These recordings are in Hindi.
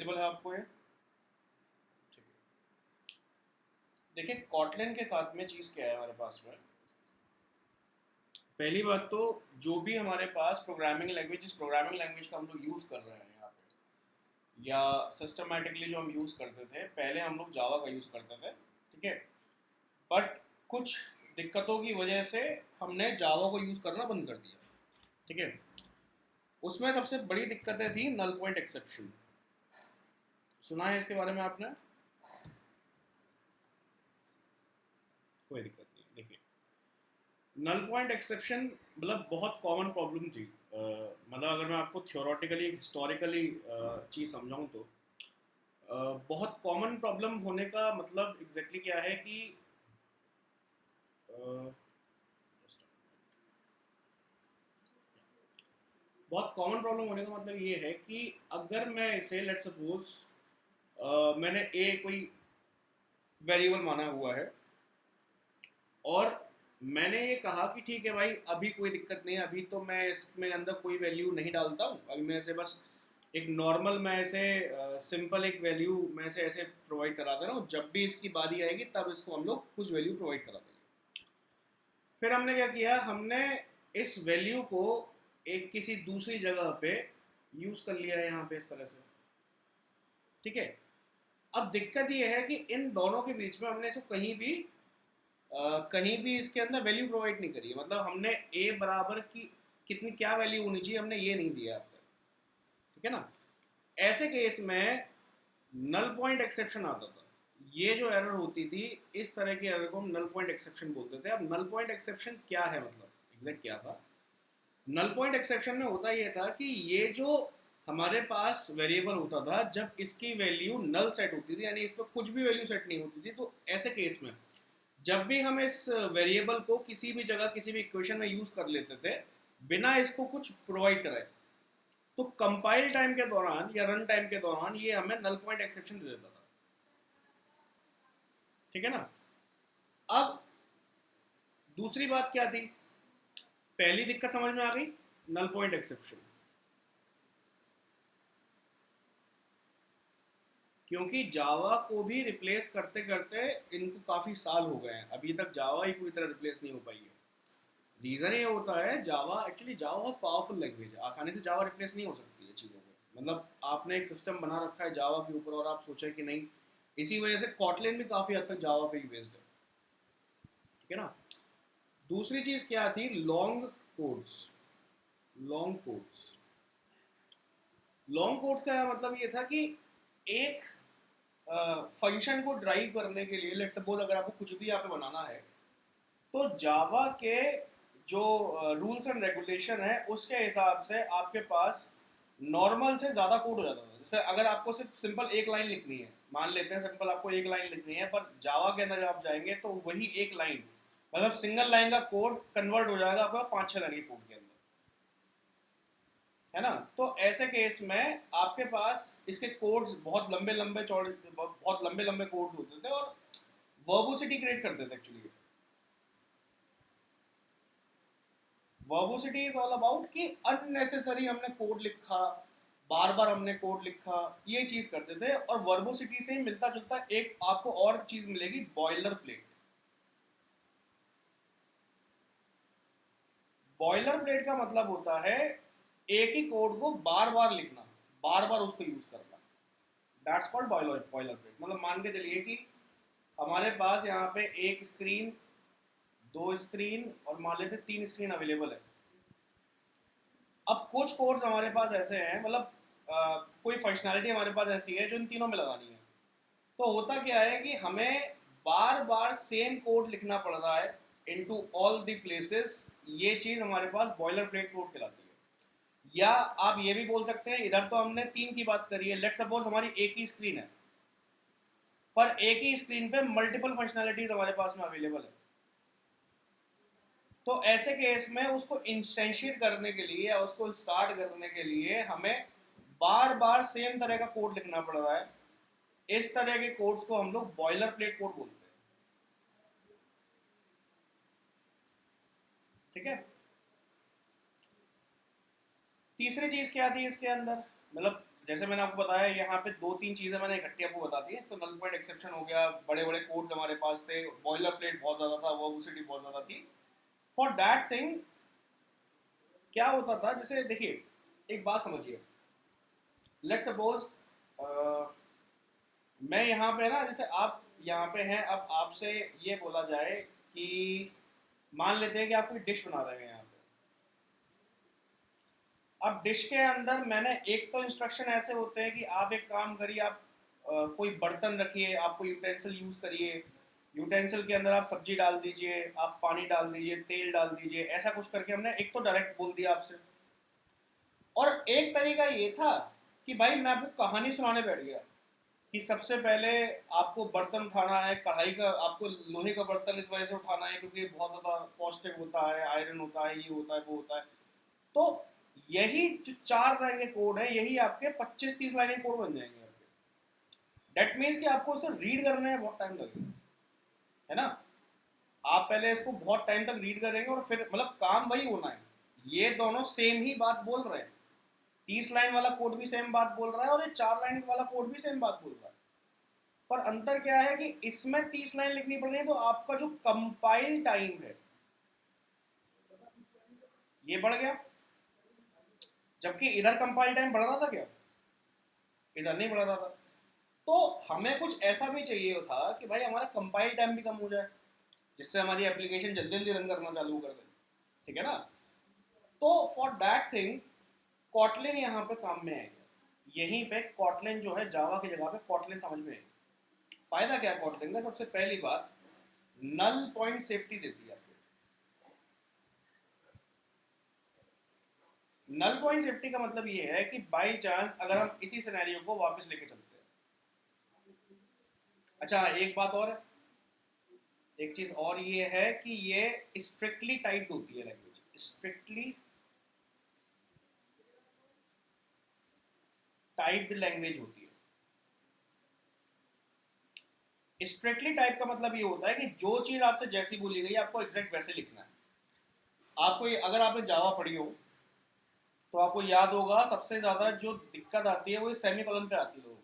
विजिबल है आपको ये? ठीक है। देखिए कॉटलिन के साथ में चीज़ क्या है हमारे पास में। पहली बात तो जो भी हमारे पास प्रोग्रामिंग लैंग्वेज, जिस प्रोग्रामिंग लैंग्वेज का हम लोग यूज़ कर रहे हैं यहाँ पे, या सिस्टमेटिकली जो हम यूज़ करते थे, पहले हम लोग जावा का यूज़ करते थे। ठीक है। बट कुछ दिक्कतों की वजह से हमने जावा को यूज़ करना बंद कर दिया। ठीक है। उसमें सबसे बड़ी दिक्कतें थी नल पॉइंट एक्सेप्शन। सुना है इसके बारे में आपने? कोई दिक्कत नहीं, देखिए नल पॉइंट एक्सेप्शन मतलब बहुत कॉमन प्रॉब्लम थी। मतलब अगर मैं आपको थियोरेटिकली हिस्टोरिकली चीज़ समझाऊं तो बहुत कॉमन प्रॉब्लम होने का मतलब एग्जैक्टली क्या है कि अ, बहुत कॉमन प्रॉब्लम होने का मतलब ये है कि अगर मैं इसे लेट सपोज मैंने ए कोई वेरिएबल माना हुआ है और मैंने ये कहा कि ठीक है भाई, अभी कोई दिक्कत नहीं है, अभी तो मैं इसमें अंदर कोई वैल्यू नहीं डालता हूँ, अभी मैं इसे बस एक नॉर्मल, मैं ऐसे सिंपल एक वैल्यू मैं इसे ऐसे प्रोवाइड करा दे रहा हूँ, जब भी इसकी बारी आएगी तब इसको हम लोग कुछ वैल्यू प्रोवाइड करा देंगे। फिर हमने क्या किया, हमने इस वैल्यू को एक किसी दूसरी जगह पे यूज़ कर लिया है यहाँ पे इस तरह से। ठीक है। अब दिक्कत ये है कि इन दोनों के बीच में हमने इसको कहीं भी इसके अंदर वैल्यू प्रोवाइड नहीं करी है। मतलब हमने ए बराबर की कितनी क्या वैल्यू होनी चाहिए हमने ये नहीं दिया आपको। ठीक है ना। ऐसे केस में नल पॉइंट एक्सेप्शन आता था। ये जो एरर होती थी, इस तरह की एरर को हम नल पॉइंट एक्सेप्शन बोलते थे। अब नल पॉइंट एक्सेप्शन क्या है, मतलब एग्जैक्ट क्या था? नल पॉइंट एक्सेप्शन में होता ये था कि ये जो हमारे पास वेरिएबल होता था, जब इसकी वैल्यू नल सेट होती थी, यानी इस पर कुछ भी वैल्यू सेट नहीं होती थी, तो ऐसे केस में जब भी हम इस वेरिएबल को किसी भी जगह किसी भी इक्वेशन में यूज कर लेते थे बिना इसको कुछ प्रोवाइड कराए, तो कंपाइल टाइम के दौरान या रन टाइम के दौरान ये हमें नल पॉइंट एक्सेप्शन दे देता था। ठीक है ना। अब दूसरी बात क्या थी? पहली दिक्कत समझ में आ गई, नल पॉइंट एक्सेप्शन। क्योंकि जावा को भी रिप्लेस करते करते इनको काफ़ी साल हो गए हैं, अभी तक जावा ही पूरी तरह रिप्लेस नहीं हो पाई है। रीज़न ये होता है, जावा एक्चुअली जावा बहुत पावरफुल लैंग्वेज है, आसानी से जावा रिप्लेस नहीं हो सकती है चीज़ों को। मतलब आपने एक सिस्टम बना रखा है जावा के ऊपर और आप सोचें कि नहीं, इसी वजह से कॉटलिन भी काफ़ी हद तक जावा पे ही बेस्ड है। ठीक है ना। दूसरी चीज़ क्या थी? Long codes. Long codes long codes का मतलब ये था कि एक फंक्शन को ड्राइव करने के लिए, लेट सपोज अगर आपको कुछ भी यहाँ पे बनाना है, तो जावा के जो रूल्स एंड रेगुलेशन है उसके हिसाब से आपके पास नॉर्मल से ज़्यादा कोड हो जाता था। जैसे अगर आपको सिर्फ सिंपल एक लाइन लिखनी है, मान लेते हैं सिंपल आपको एक लाइन लिखनी है, पर जावा के अंदर जब आप जाएंगे तो वही एक लाइन, मतलब सिंगल लाइन का कोड कन्वर्ट हो जाएगा आपका 5-6 लाइन के कोड के अंदर। है ना। तो ऐसे केस में आपके पास इसके कोड्स बहुत लंबे लंबे चौड़े, बहुत लंबे लंबे कोड्स होते थे और वर्बोसिटी क्रिएट करते थे एक्चुअली। वर्बोसिटी इज ऑल अबाउट कि अननेसेसरी हमने कोड लिखा, बार बार हमने कोड लिखा, ये चीज करते थे। और वर्बोसिटी से ही मिलता जुलता एक आपको और चीज मिलेगी, बॉयलर प्लेट। बॉयलर प्लेट का मतलब होता है एक ही कोड को बार बार लिखना, बार बार उसको यूज करना। That's called boiler boiler plate. मतलब मान के चलिए कि हमारे पास यहाँ पे एक स्क्रीन, दो स्क्रीन और मान लेते 3 स्क्रीन अवेलेबल है। अब कुछ कोड्स हमारे पास ऐसे हैं, मतलब कोई फंक्शनैलिटी हमारे पास ऐसी है जो इन तीनों में लगानी है। तो होता क्या है कि हमें बार बार सेम कोड लिखना पड़ रहा है इनटू ऑल द प्लेसेस। ये चीज हमारे पास बॉयलर प्लेट कोड कहलाती है। या आप ये भी बोल सकते हैं, इधर तो हमने 3 की बात करी है, लेट सपोज हमारी एक ही स्क्रीन है, पर एक ही स्क्रीन पे मल्टीपल फंक्शनैलिटीज हमारे पास में अवेलेबल है। तो ऐसे केस में उसको इंस्टेंशिएट करने के लिए या उसको स्टार्ट करने के लिए हमें बार बार सेम तरह का कोड लिखना पड़ रहा है। इस तरह के कोड्स को हम लोग बॉयलर प्लेट कोड बोलते हैं। ठीक है। तीसरी चीज क्या थी इसके अंदर, मतलब जैसे मैंने आपको बताया यहाँ पे दो तीन चीज़ें मैंने इकट्ठी आपको बता दी है। तो नल पॉइंट एक्सेप्शन हो गया, बड़े बड़े कोड्स हमारे पास थे, बॉयलर प्लेट बहुत ज़्यादा था, वर्बोसिटी बहुत ज़्यादा थी। फॉर दैट थिंग क्या होता था, जैसे देखिए एक बात समझिए, लेट सपोज मैं यहाँ पे ना, जैसे आप यहाँ पे हैं, अब आपसे ये बोला जाए कि मान लेते हैं कि आप कोई डिश बना रहे हैं यहाँ पे। अब डिश के अंदर मैंने एक तो इंस्ट्रक्शन ऐसे होते हैं कि आप एक काम करिए, आप कोई बर्तन रखिए, आप कोई यूटेंसिल यूज़ करिए, यूटेंसिल के अंदर आप सब्जी डाल दीजिए, आप पानी डाल दीजिए, तेल डाल दीजिए, ऐसा कुछ करके हमने एक तो डायरेक्ट बोल दिया आपसे। और एक तरीका ये था कि भाई मैं आपको कहानी सुनाने बैठ गया कि सबसे पहले आपको बर्तन उठाना है, कढ़ाई का, आपको लोहे का बर्तन इस वजह से उठाना है क्योंकि बहुत ज़्यादा पौष्टिक होता है, आयरन होता है, ये होता है, वो होता है। तो यही जो 4 लाइन के कोड है, यही आपके 25-30 लाइन के कोड बन जाएंगे आपके। डेट मीन्स कि आपको उसे रीड करने में बहुत टाइम लगेगा, है ना। आप पहले इसको बहुत टाइम तक रीड करेंगे और फिर मतलब काम वही होना है, ये दोनों सेम ही बात बोल रहे हैं। 30 लाइन वाला कोड भी सेम बात बोल रहा है और ये 4 लाइन वाला कोड भी सेम बात बोल रहा है। पर अंतर क्या है कि इसमें 30 लाइन लिखनी पड़ रही है, तो आपका जो कंपाइल टाइम है ये बढ़ गया, जबकि इधर कंपाइल टाइम बढ़ रहा था क्या, इधर नहीं बढ़ रहा था। तो हमें कुछ ऐसा भी चाहिए था कि भाई हमारा कंपाइल टाइम भी कम हो जाए, जिससे हमारी एप्लीकेशन जल्दी जल्दी रन करना चालू कर दे, ठीक है ना। तो फॉर दैट थिंग कॉटलिन यहाँ पे काम में आएगा। यहीं पे कॉटलिन जो है जावा की जगह पे कॉटलिन समझ में आएगी। फायदा क्या है कॉटलिन का, सबसे पहली बात नल पॉइंट सेफ्टी देती है आपको। नल पॉइंट सेफ्टी का मतलब ये है कि बाई चांस अगर हम इसी सिनेरियो को वापस लेके चलते हैं। अच्छा एक बात और है, एक चीज और ये है कि ये स्ट्रिक्टली टाइप्ड होती है लैंग्वेज, स्ट्रिक्टली टाइप्ड लैंग्वेज होती है। स्ट्रिक्टली टाइप का मतलब ये होता है कि जो चीज आपसे जैसी बोली गई आपको एग्जैक्ट वैसे लिखना है। आपको अगर आपने जावा पढ़ी हो तो आपको याद होगा सबसे ज्यादा जो दिक्कत आती है वो सेमी कॉलन पे आती है। लोगों को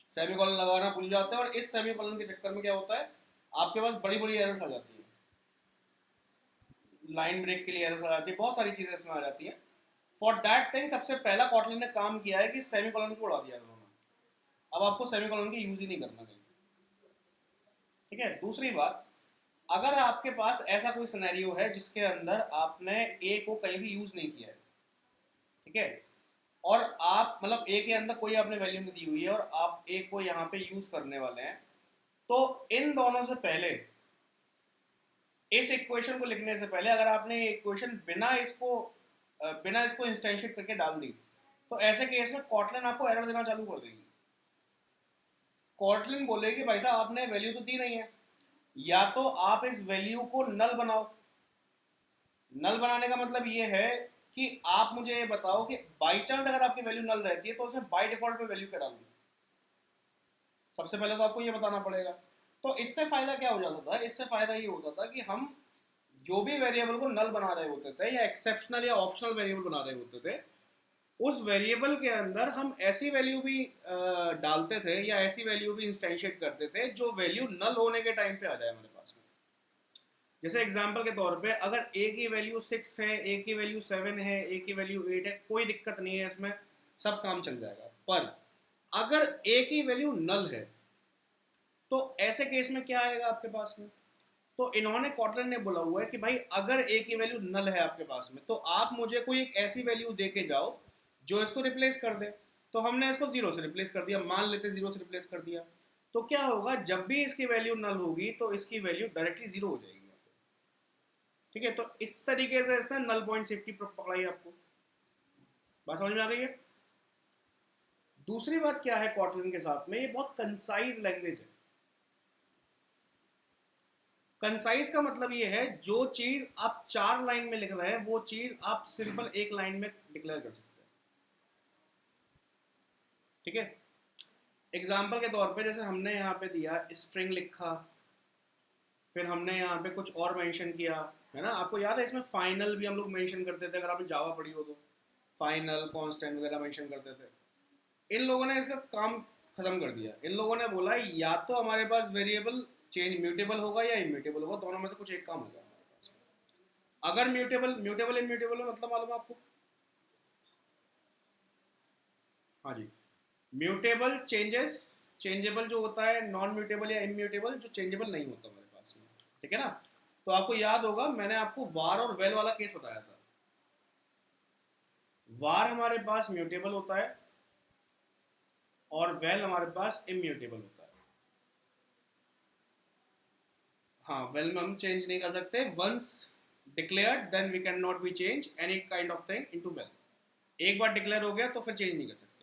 सेमी कॉलन लगाना भूल जाते हैं और इस सेमी कॉलन के चक्कर में क्या होता है, आपके पास बड़ी बड़ी एरर्स आ जाती है, लाइन ब्रेक के लिए एरर्स आ जाती है, बहुत सारी चीजें इसमें आ जाती है। फॉर दैट थिंग सबसे पहला कॉटलिन ने काम किया है कि सेमी कॉलन को उड़ा दिया उन्होंने। अब आपको सेमी कॉलन की यूज ही नहीं करना कहीं, ठीक है। दूसरी बात, अगर आपके पास ऐसा कोई सिनेरियो है जिसके अंदर आपने ए को कहीं भी यूज नहीं किया है, ठीक है, और आप मतलब ए के अंदर कोई आपने वैल्यू नहीं दी हुई है और आप ए को यहाँ पे यूज करने वाले हैं, तो इन दोनों से पहले, इस इक्वेशन को लिखने से पहले अगर आपने ये इक्वेशन बिना इसको इंस्टेंशिएट करके डाल दी, तो ऐसे केस में कॉटलिन आपको एरर देना चालू कर देगी। कॉटलिन बोलेगी भाई साहब आपने वैल्यू तो दी नहीं है, या तो आप इस वैल्यू को नल बनाओ। नल बनाने का मतलब ये है कि आप मुझे ये बताओ कि बाई चांस अगर आपकी वैल्यू नल रहती है तो उसमें बाय डिफॉल्ट पे वैल्यू क्या डालूंगी। सबसे पहले तो आपको ये बताना पड़ेगा। तो इससे फायदा क्या हो जाता था, इससे फायदा ये होता था कि हम जो भी वेरिएबल को नल बना रहे होते थे या एक्सेप्शनल या ऑप्शनल वेरिएबल बना रहे होते थे, उस वेरिएबल के अंदर हम ऐसी वैल्यू भी डालते थे या ऐसी वैल्यू भी इंस्टेंशिएट करते थे जो वैल्यू नल होने के टाइम पे आ जाए हमारे पास में। जैसे एग्जांपल के तौर पे अगर ए की वैल्यू 6 है, ए की वैल्यू 7 है, ए की वैल्यू 8 है, कोई दिक्कत नहीं है, इसमें सब काम चल जाएगा। पर अगर ए की वैल्यू नल है तो ऐसे केस में क्या आएगा आपके पास में, तो इन्होंने कॉटलिन ने बोला हुआ है कि भाई अगर ए की वैल्यू नल है आपके पास में तो आप मुझे कोई एक ऐसी वैल्यू दे के जाओ जो इसको रिप्लेस कर दे। तो हमने इसको 0 से रिप्लेस कर दिया, मान लेते 0 से रिप्लेस कर दिया, तो क्या होगा, जब भी इसकी वैल्यू नल होगी तो इसकी वैल्यू डायरेक्टली 0 हो जाएगी, ठीक है। तो इस तरीके से इसने नल पॉइंट सेफ्टी पकड़ाई आपको। बात समझ में आ रही है। दूसरी बात क्या है कॉटलिन के साथ में, ये बहुत कंसाइज लैंग्वेज है। कंसाइज का मतलब ये है जो चीज आप 4 लाइन में लिख रहे हैं वो चीज आप सिंपल 1 लाइन में डिक्लेयर कर सकते हैं, ठीक है। एग्जाम्पल के तौर पे जैसे हमने यहाँ पे दिया स्ट्रिंग लिखा, फिर हमने यहाँ पे कुछ और मेंशन किया, है ना। आपको याद है इसमें फाइनल भी हम लोग मेंशन करते थे, अगर आपने जावा पढ़ी हो तो फाइनल कांस्टेंट वगैरह मेंशन करते थे। इन लोगों ने इसका काम खत्म कर दिया। इन लोगों ने बोला या तो हमारे पास वेरिएबल चेंज म्यूटेबल होगा या इम्यूटेबल होगा, दोनों में से कुछ एक काम होगा हमारे पास। अगर म्यूटेबल म्यूटेबल इम्यूटेबल हो मतलब मालूम है आपको? हाँ जी, म्यूटेबल चेंजेस, चेंजेबल जो होता है, नॉन म्यूटेबल या इम्यूटेबल जो चेंजेबल नहीं होता हमारे पास में, ठीक है ना। तो आपको याद होगा मैंने आपको वार और वेल वाला केस बताया था। वार हमारे पास म्यूटेबल होता है और वेल हमारे पास इम्यूटेबल होता है। हाँ, वेल में हम चेंज नहीं कर सकते। Once declared then we can not be change any kind of thing into well. एक बार डिक्लेयर हो गया तो फिर चेंज नहीं कर सकते।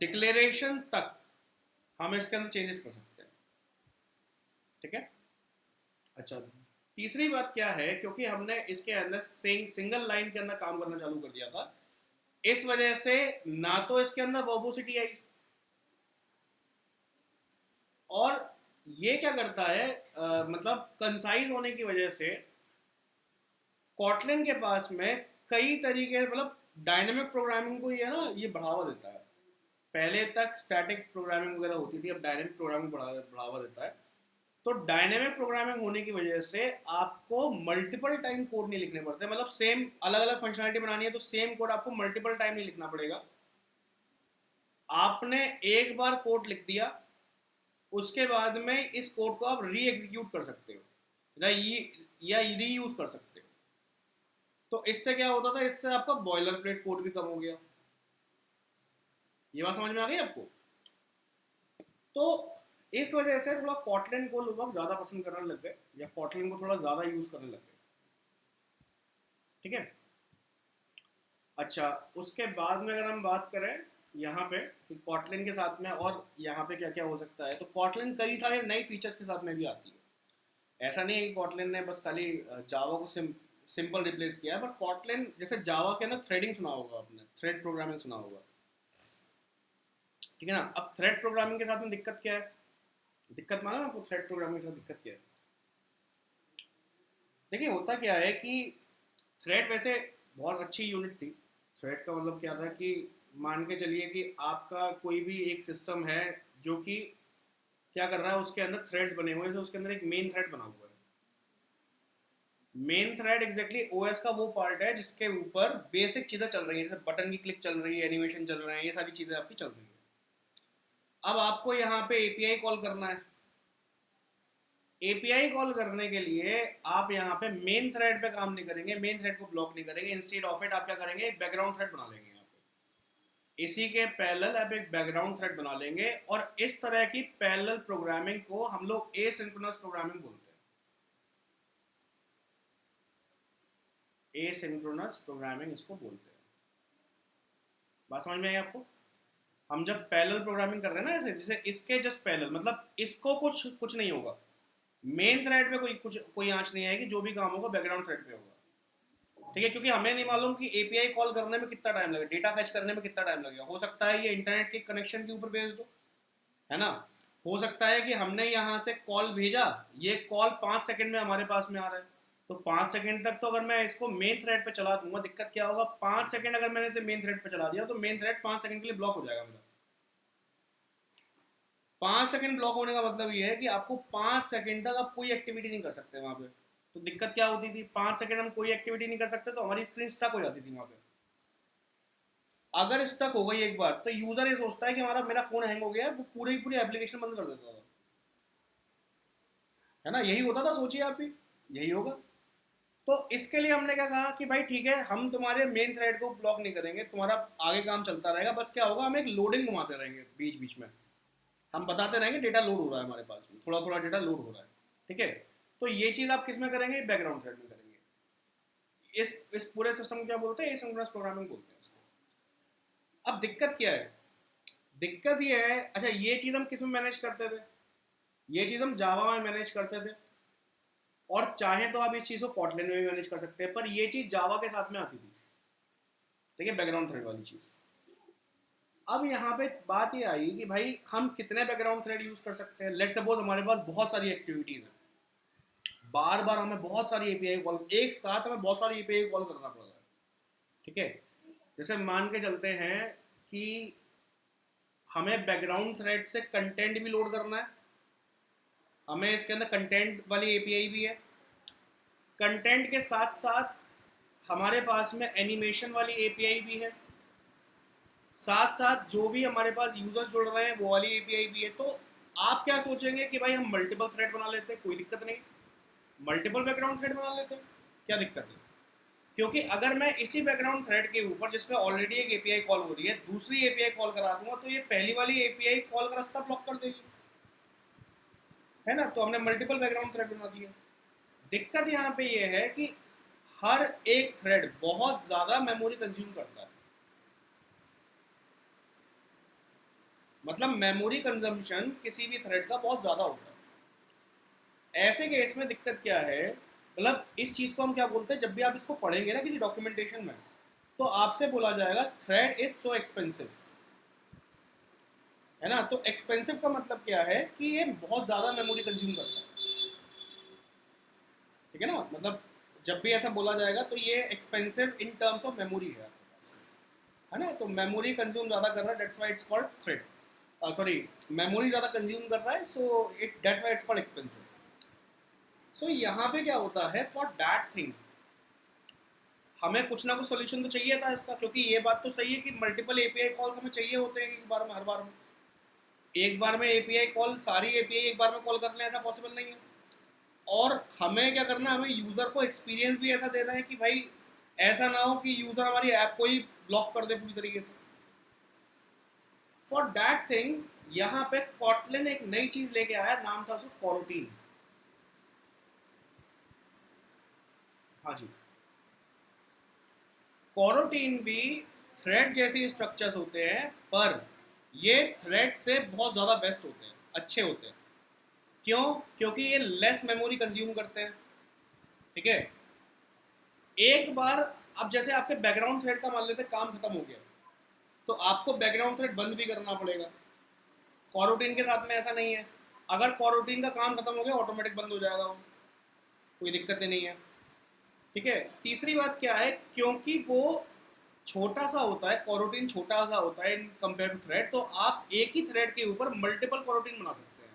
डिक्लेरेशन तक हम इसके अंदर चेंजेस कर सकते हैं, ठीक है। अच्छा, तीसरी बात क्या है, क्योंकि हमने इसके अंदर सिंगल लाइन के अंदर काम करना चालू कर दिया था, इस वजह से ना तो इसके अंदर वर्बोसिटी आई, और ये क्या करता है मतलब कंसाइज होने की वजह से कॉटलिन के पास में कई तरीके, मतलब डायनेमिक प्रोग्रामिंग को ये ना ये बढ़ावा देता है। पहले तक स्टैटिक प्रोग्रामिंग वगैरह होती थी, अब डायनेमिक प्रोग्रामिंग बढ़ावा देता है। तो डायनेमिक प्रोग्रामिंग होने की वजह से आपको मल्टीपल टाइम कोड नहीं लिखने पड़ते, मतलब सेम अलग अलग फंक्शनलिटी बनानी है तो सेम कोड आपको मल्टीपल टाइम नहीं लिखना पड़ेगा। आपने एक बार कोड लिख दिया, उसके बाद में इस कोड को आप री एग्जीक्यूट कर सकते हो या री यूज कर सकते हो। तो इससे क्या होता था, इससे आपका बॉयलर प्लेट कोड भी कम हो गया। ये बात समझ में आ गई आपको? तो इस वजह से थोड़ा कॉटलिन को लोग ज्यादा पसंद करने लग गए, या कॉटलिन को थोड़ा ज्यादा यूज करने लग गए, ठीक है। अच्छा, उसके बाद में अगर हम बात करें यहाँ पे कि कॉटलिन के साथ में और यहाँ पे क्या क्या हो सकता है, तो कॉटलिन कई सारे नए फीचर्स के साथ में भी आती है। ऐसा नहीं है कि कॉटलिन ने बस खाली जावा को सिंपल रिप्लेस किया है, बट कॉटलिन जैसे जावा के अंदर थ्रेडिंग सुना होगा आपने, थ्रेड प्रोग्रामिंग सुना होगा, ठीक है ना। अब थ्रेड प्रोग्रामिंग के साथ में दिक्कत क्या है, दिक्कत माना आपको थ्रेड प्रोग्रामिंग के साथ दिक्कत क्या है? देखिए होता क्या है कि थ्रेड वैसे बहुत अच्छी यूनिट थी। थ्रेड का मतलब क्या था कि मान के चलिए कि आपका कोई भी एक सिस्टम है जो कि क्या कर रहा है, उसके अंदर थ्रेड्स बने हुए हैं, तो उसके अंदर एक मेन थ्रेड बना हुआ है। मेन थ्रेड एग्जैक्टली ओएस का वो पार्ट है जिसके ऊपर बेसिक चीज़ें चल रही हैं, जैसे बटन की क्लिक चल रही है, एनिमेशन चल रहे हैं, ये सारी चीज़ें आपकी चल रही है। अब आपको यहाँ पे एपीआई कॉल करना है। एपीआई कॉल करने के लिए आप यहाँ पे मेन थ्रेड पे काम नहीं करेंगे, मेन थ्रेड को ब्लॉक नहीं करेंगे, इंस्टेड ऑफ इट आप क्या करेंगे, एक बैकग्राउंड थ्रेड बना लेंगे यहाँ पे। इसी के पैरेलल आप एक बैकग्राउंड थ्रेड बना लेंगे, और इस तरह की पैरेलल प्रोग्रामिंग को हम लोग एसिंक्रोनस प्रोग्रामिंग बोलते हैं। एसिंक्रोनस प्रोग्रामिंग इसको बोलते हैं। बात समझ में आई आपको? हम जब पैरेलल प्रोग्रामिंग कर रहे हैं ना, ऐसे जैसे इसके जस्ट पैरेलल, मतलब इसको कुछ कुछ नहीं होगा, मेन थ्रेड पे कोई आंच नहीं आएगी, जो भी काम होगा बैकग्राउंड थ्रेड पे होगा, ठीक है। क्योंकि हमें नहीं मालूम कि एपीआई कॉल करने में कितना टाइम लगेगा, डेटा फैच करने में कितना टाइम लगेगा। हो सकता है ये इंटरनेट के कनेक्शन के ऊपर बेस्ड हो, है ना। हो सकता है कि हमने यहाँ से कॉल भेजा, ये कॉल 5 सेकंड में हमारे पास में आ रहा है, तो 5 सेकंड तक तो अगर मैं इसको मेन थ्रेड पे चला दूंगा, दिक्कत क्या होगा, 5 सेकंड अगर मैंने इसे मेन थ्रेड पे चला दिया तो मेन थ्रेड 5 सेकंड के लिए ब्लॉक हो जाएगा मेरा। 5 सेकंड ब्लॉक होने का मतलब ये है कि आपको 5 सेकंड तक आप कोई एक्टिविटी नहीं कर सकते वहां पे। तो दिक्कत क्या होती थी, 5 सेकंड हम कोई एक्टिविटी नहीं कर सकते तो हमारी स्क्रीन स्टक हो जाती थी वहां पे। अगर स्टक हो गई एक बार तो यूजर ये सोचता है कि हमारा मेरा फोन हैंग हो गया है, वो पूरी पूरी एप्लीकेशन बंद कर देता था, है ना। यही होता था, सोचिए आप भी, यही होगा। तो इसके लिए हमने क्या कहा कि भाई ठीक है, हम तुम्हारे मेन थ्रेड को ब्लॉक नहीं करेंगे, तुम्हारा आगे काम चलता रहेगा, बस क्या होगा, हम एक लोडिंग घुमाते रहेंगे बीच बीच में, हम बताते रहेंगे डेटा लोड हो रहा है हमारे पास में, थोड़ा थोड़ा डेटा लोड हो रहा है, ठीक है। तो ये चीज़ आप किस में करेंगे, बैकग्राउंड थ्रेड में करेंगे। इस पूरे सिस्टम को क्या बोलते हैं, एसिंक्रोनस प्रोग्रामिंग बोलते हैं इसको। अब दिक्कत क्या है, दिक्कत ये है, अच्छा ये चीज़ हम किस में मैनेज करते थे, ये चीज़ हम जावा में मैनेज करते थे, और चाहे तो आप इस चीज़ को कॉटलिन में भी मैनेज कर सकते हैं, पर ये चीज़ जावा के साथ में आती थी, ठीक है, बैकग्राउंड थ्रेड वाली चीज़। अब यहाँ पे बात ये आई कि भाई हम कितने बैकग्राउंड थ्रेड यूज कर सकते हैं। लेट्स सपोज हमारे पास बहुत सारी एक्टिविटीज हैं, बार बार हमें बहुत सारी एपीआई कॉल, एक साथ हमें बहुत सारी एपीआई कॉल करना पड़ रहा है, ठीक है। जैसे मान के चलते हैं कि हमें बैकग्राउंड थ्रेड से कंटेंट भी लोड करना है, हमें इसके अंदर कंटेंट वाली एपीआई भी है, कंटेंट के साथ साथ हमारे पास में एनिमेशन वाली एपीआई भी है, साथ साथ जो भी हमारे पास यूजर जुड़ रहे हैं वो वाली एपीआई भी है। तो आप क्या सोचेंगे कि भाई हम मल्टीपल थ्रेड बना लेते हैं, कोई दिक्कत नहीं, मल्टीपल बैकग्राउंड थ्रेड बना लेते हैं, क्या दिक्कत है? क्योंकि अगर मैं इसी बैकग्राउंड थ्रेड के ऊपर जिसपे ऑलरेडी एक एपीआई कॉल हो रही है दूसरी एपीआई कॉल करा दूंगा तो ये पहली वाली एपीआई कॉल का रास्ता ब्लॉक कर देगी, है ना? तो हमने मल्टीपल बैकग्राउंड थ्रेड बना दिया। दिक्कत यहाँ पे ये है कि हर एक थ्रेड बहुत ज्यादा मेमोरी कंज्यूम करता है, मतलब मेमोरी कंजम्पशन किसी भी थ्रेड का बहुत ज्यादा होता है। ऐसे केस में दिक्कत क्या है, मतलब इस चीज को हम क्या बोलते हैं, जब भी आप इसको पढ़ेंगे ना किसी डॉक्यूमेंटेशन में तो आपसे बोला जाएगा थ्रेड इज सो एक्सपेंसिव, है ना? तो एक्सपेंसिव का मतलब क्या है कि ये बहुत ज्यादा मेमोरी कंज्यूम करता है, ठीक है ना? मतलब जब भी ऐसा बोला जाएगा तो ये expensive in terms of memory है ना? तो मेमोरी कंज्यूम ज्यादा कर रहा है, that's why it's called thread, sorry, memory ज़्यादा कंज्यूम कर रहा है, so it that's why it's called expensive. So यहाँ पे क्या होता है, फॉर दैट थिंग हमें कुछ ना कुछ सोल्यूशन तो चाहिए था इसका, क्योंकि ये बात तो सही है कि मल्टीपल एपीआई कॉल्स हमें चाहिए होते हैं एक बार में, हर बार में एक बार में एपीआई कॉल, सारी एपीआई एक बार में कॉल कर लें, ऐसा पॉसिबल नहीं है। और हमें क्या करना है, हमें यूज़र को एक्सपीरियंस भी ऐसा देना है कि भाई ऐसा ना हो कि यूज़र हमारी ऐप को ही ब्लॉक कर दे पूरी तरीके से। फॉर दैट थिंग यहाँ पे कॉटलिन एक नई चीज लेके आया, नाम था उसका कोरोटीन। हाँ जी, कोरोटीन भी थ्रेड जैसी स्ट्रक्चर्स होते हैं, पर ये थ्रेड से बहुत ज़्यादा बेस्ट होते हैं, अच्छे होते हैं। क्यों? क्योंकि ये लेस मेमोरी कंज्यूम करते हैं, ठीक है? एक बार, अब जैसे आपके बैकग्राउंड थ्रेड का मान लेते काम खत्म हो गया तो आपको बैकग्राउंड थ्रेड बंद भी करना पड़ेगा। कोरोटीन के साथ में ऐसा नहीं है, अगर कोरोटीन का काम खत्म हो गया ऑटोमेटिक बंद हो जाएगा वो, कोई दिक्कत ही नहीं है, ठीक है? तीसरी बात क्या है, क्योंकि वो छोटा सा होता है, कोरोटीन छोटा सा होता है इन कंपेयर टू थ्रेड, तो आप एक ही थ्रेड के ऊपर मल्टीपल कोरोटीन बना सकते हैं।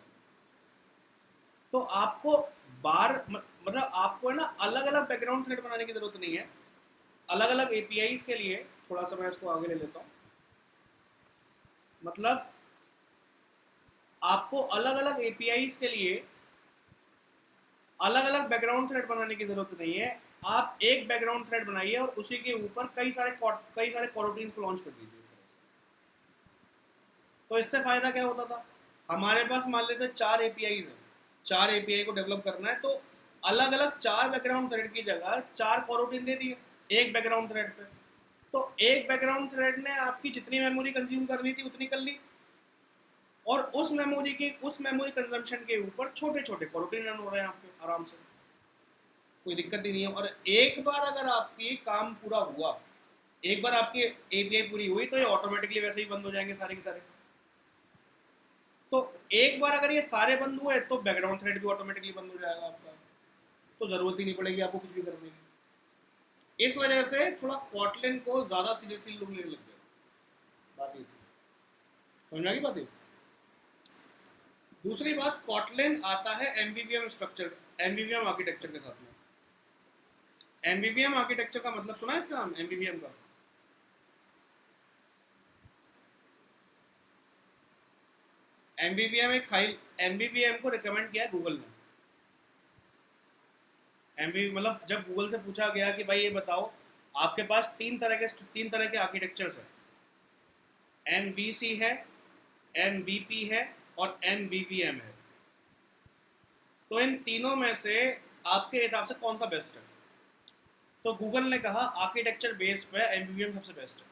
तो आपको मतलब आपको है ना अलग अलग बैकग्राउंड थ्रेड बनाने की जरूरत नहीं है, अलग अलग एपीआईज के लिए। थोड़ा सा मैं इसको आगे ले लेता हूँ, मतलब आपको अलग अलग एपीआईज के लिए अलग अलग बैकग्राउंड थ्रेड बनाने की जरूरत नहीं है। आप एक बैकग्राउंड थ्रेड बनाइए और उसी के ऊपर कई सारे कोरोटीन्स को लॉन्च कर दीजिए। तो इससे फायदा क्या होता था, हमारे पास मान लेते 4 एपीआईज हैं, 4 एपीआई को डेवलप करना है, तो अलग अलग 4 बैकग्राउंड थ्रेड की जगह 4 कोरोटीन दे दिए एक बैकग्राउंड थ्रेड पे। तो एक बैकग्राउंड थ्रेड ने आपकी जितनी मेमोरी कंज्यूम करनी थी उतनी कर ली, और उस मेमोरी कंजम्पशन के ऊपर छोटे छोटे कोरोटीन रन हो रहे हैं आपके आराम से, कोई दिक्कत ही नहीं है। और एक बार अगर आपकी काम पूरा हुआ, एक बार आपकी एपीआई पूरी हुई तो ये ऑटोमेटिकली वैसे ही बंद हो जाएंगे सारे के सारे। तो एक बार अगर ये सारे बंद हुए तो बैकग्राउंड थ्रेड भी ऑटोमेटिकली बंद हो जाएगा आपका, तो जरूरत ही नहीं पड़ेगी आपको कुछ भी करने की। इस वजह से थोड़ा कॉटलिन को ज्यादा सीरियसली लोग लेने लग गए, बात ये थी, समझ में आ गई बात ये। दूसरी बात, कॉटलिन आता है एमवीवीएम स्ट्रक्चर, एमवीवीएम आर्किटेक्चर के साथ में। एमवीवीएम आर्किटेक्चर का मतलब सुना है इसका नाम, एमवीवीएम का? एमवीवीएम एक फाइल, एमवीवीएम को रिकमेंड किया गूगल ने। एमवी मतलब जब गूगल से पूछा गया कि भाई ये बताओ, आपके पास तीन तरह के आर्किटेक्चर्स हैं, एमवीसी है, एमवीपी है और एमवीवीएम है, तो इन तीनों में से आपके हिसाब से कौन सा बेस्ट है? तो गूगल ने कहा आर्किटेक्चर बेस पे एमवीवीएम सबसे बेस्ट है,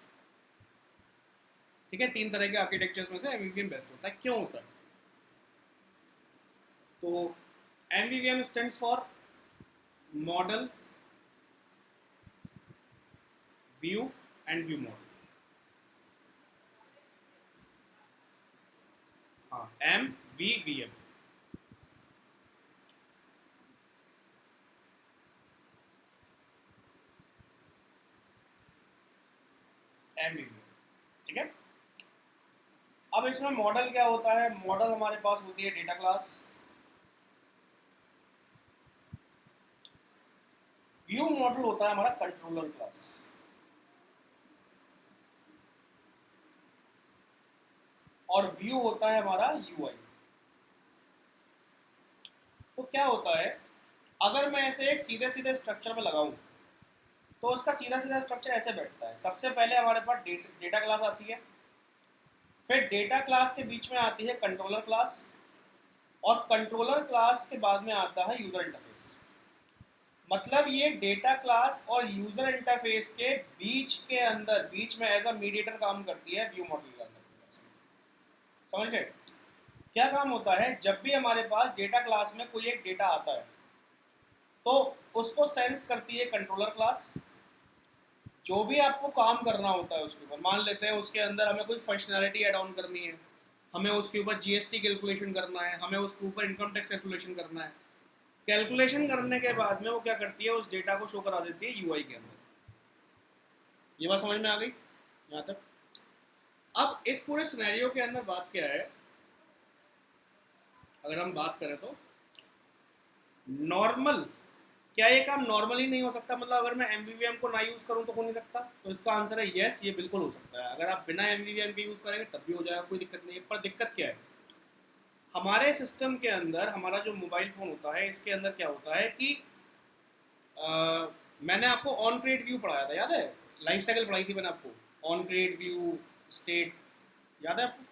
ठीक है? 3 तरह के आर्किटेक्चर्स में से एमवीवीएम बेस्ट होता है। क्यों होता है? तो MVVM stands for model, view and view model. हाँ, एमवीवीएम। इसमें मॉडल क्या होता है? मॉडल हमारे पास होती है डेटा क्लास, व्यू मॉडल होता है हमारा कंट्रोलर क्लास, और व्यू होता है हमारा यूआई। तो क्या होता है, अगर मैं ऐसे एक सीधे सीधे स्ट्रक्चर में लगाऊं तो उसका सीधा सीधा स्ट्रक्चर ऐसे बैठता है। सबसे पहले हमारे पास डेटा क्लास आती है, फिर डेटा क्लास के बीच में आती है कंट्रोलर क्लास, और कंट्रोलर क्लास के बाद में आता है यूजर इंटरफेस। मतलब ये डेटा क्लास और यूजर इंटरफेस के बीच के अंदर, बीच में एज अ मीडिएटर काम करती है व्यू मॉडल क्लास। समझ गए? क्या काम होता है, जब भी हमारे पास डेटा क्लास में कोई एक डेटा आता है तो उसको सेंस करती है कंट्रोलर क्लास। जो भी आपको काम करना होता है उसके ऊपर, मान लेते हैं उसके अंदर हमें कोई फंक्शनैलिटी ऐड ऑन करनी है, हमें उसके ऊपर जीएसटी कैलकुलेशन करना है, हमें उसके ऊपर इनकम टैक्स कैलकुलेशन करना है। कैलकुलेशन करने के बाद में वो क्या करती है, उस डेटा को शो करा देती है यूआई के अंदर। ये बात समझ में आ गई यहाँ तक? अब इस पूरे सिनेरियो के अंदर बात क्या है, अगर हम बात करें तो नॉर्मल, क्या ये काम नॉर्मली नहीं हो सकता? मतलब अगर मैं एमवीवीएम को ना यूज करूं तो हो नहीं सकता? तो इसका आंसर है यस, ये बिल्कुल हो सकता है। अगर आप बिना एमवीवीएम के यूज करेंगे तब भी हो जाएगा, कोई दिक्कत नहीं है। पर दिक्कत क्या है, हमारे सिस्टम के अंदर हमारा जो मोबाइल फोन होता है इसके अंदर क्या होता है कि मैंने आपको ऑन क्रिएट व्यू पढ़ाया था, याद है? लाइफ साइकिल पढ़ाई थी मैंने आपको, ऑन क्रिएट व्यू, स्टेट, याद है आपको?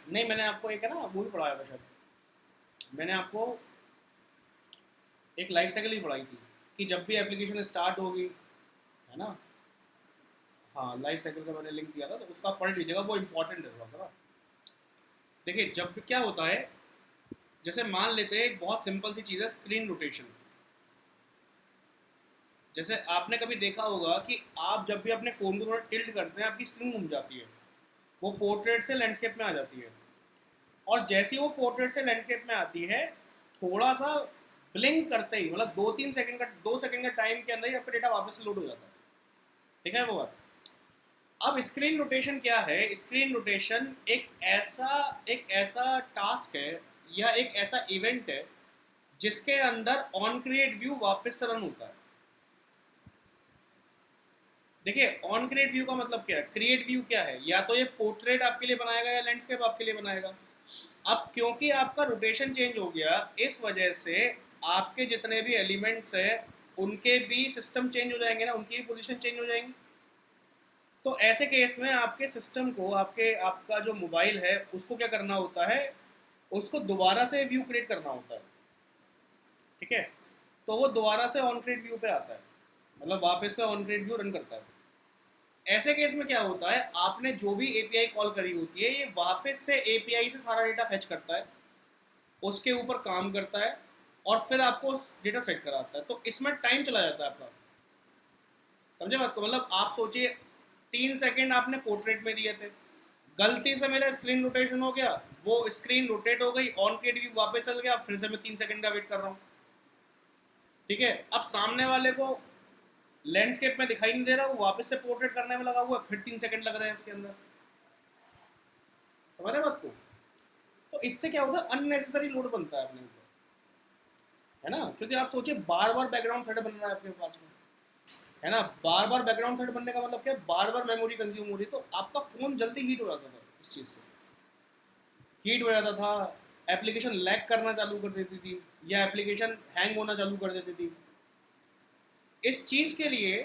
नहीं, मैंने आपको एक है ना वो भी पढ़ाया था शायद, मैंने आपको एक लाइफ साइकिल ही पढ़ाई थी कि जब भी एप्लीकेशन स्टार्ट होगी, है ना? हाँ, लाइफ साइकिल का मैंने लिंक दिया था, तो उसका पढ़ लीजिएगा, वो इंपॉर्टेंट है थोड़ा सा ना। देखिए, जब भी क्या होता है, जैसे मान लेते हैं एक बहुत सिंपल सी चीज़ है स्क्रीन रोटेशन। जैसे आपने कभी देखा होगा कि आप जब भी अपने फ़ोन को थोड़ा टिल्ट करते हैं आपकी स्क्रीन घूम जाती है, वो पोर्ट्रेट से लैंडस्केप में आ जाती है। और जैसे ही वो पोर्ट्रेट से लैंडस्केप में आती है, थोड़ा सा ब्लिंक करते ही, मतलब 2-3 सेकंड का, 2 सेकंड के टाइम के अंदर ही आपका डेटा वापस से लोड हो जाता है। ठीक है वो बात? अब स्क्रीन रोटेशन क्या है? स्क्रीन रोटेशन एक ऐसा टास्क है या एक ऐसा इवेंट है जिसके अंदर ऑन क्रिएट व्यू वापस से रन होता है। देखिए, ऑन क्रिएट व्यू का मतलब क्या है, क्रिएट व्यू क्या है, या तो ये पोर्ट्रेट आपके लिए बनाएगा या लैंडस्केप आपके लिए बनाएगा। अब क्योंकि आपका रोटेशन चेंज हो गया, इस वजह से आपके जितने भी एलिमेंट्स हैं उनके भी सिस्टम चेंज हो जाएंगे ना, उनकी भी पोजीशन चेंज हो जाएंगी। तो ऐसे केस में आपके सिस्टम को, आपका जो मोबाइल है उसको क्या करना होता है, उसको दोबारा से व्यू क्रिएट करना होता है। ठीक है? तो वो दोबारा से ऑन क्रिएट व्यू पे आता है, मतलब वापस से ऑन क्रिएट व्यू रन करता है। ऐसे केस में क्या होता है, आपने जो भी एपीआई कॉल करी होती है, ये वापस से एपीआई से सारा डेटा फेच करता है, उसके ऊपर काम करता है, और फिर आपको डेटा सेट कराता है। तो इसमें टाइम चला जाता है आपका। समझे बात को? मतलब आप सोचिए, 3 सेकंड आपने पोर्ट्रेट में दिए थे, गलती से मेरा स्क्रीन रोटेशन हो गया, वो स्क्रीन रोटेट हो गई, ऑन के व्यू वापस चल गया, फिर से मैं 3 सेकंड का वेट कर रहा हूँ। ठीक है? अब सामने वाले को लैंडस्केप में दिखाई नहीं दे रहा, वो वापस से पोर्ट्रेट करने में लगा हुआ, फिर 3 सेकंड लग रहे हैं इसके अंदर। समझ रहे बात को? तो इससे क्या होता है, अननेसेसरी लोड बनता है अपने ऊपर, है ना? क्योंकि आप सोचिए, बार बार बैकग्राउंड थ्रेड बन रहा है आपके पास में, है ना? बार बार बैकग्राउंड थ्रेड बनने का मतलब क्या है, बार बार मेमोरी कंज्यूम हो रही है, तो आपका फ़ोन जल्दी हीट हो जाता था, इस चीज़ से हीट हो जाता था, एप्लीकेशन लैग करना चालू कर देती थी, या एप्लीकेशन हैंग होना चालू कर देती थी। इस चीज़ के लिए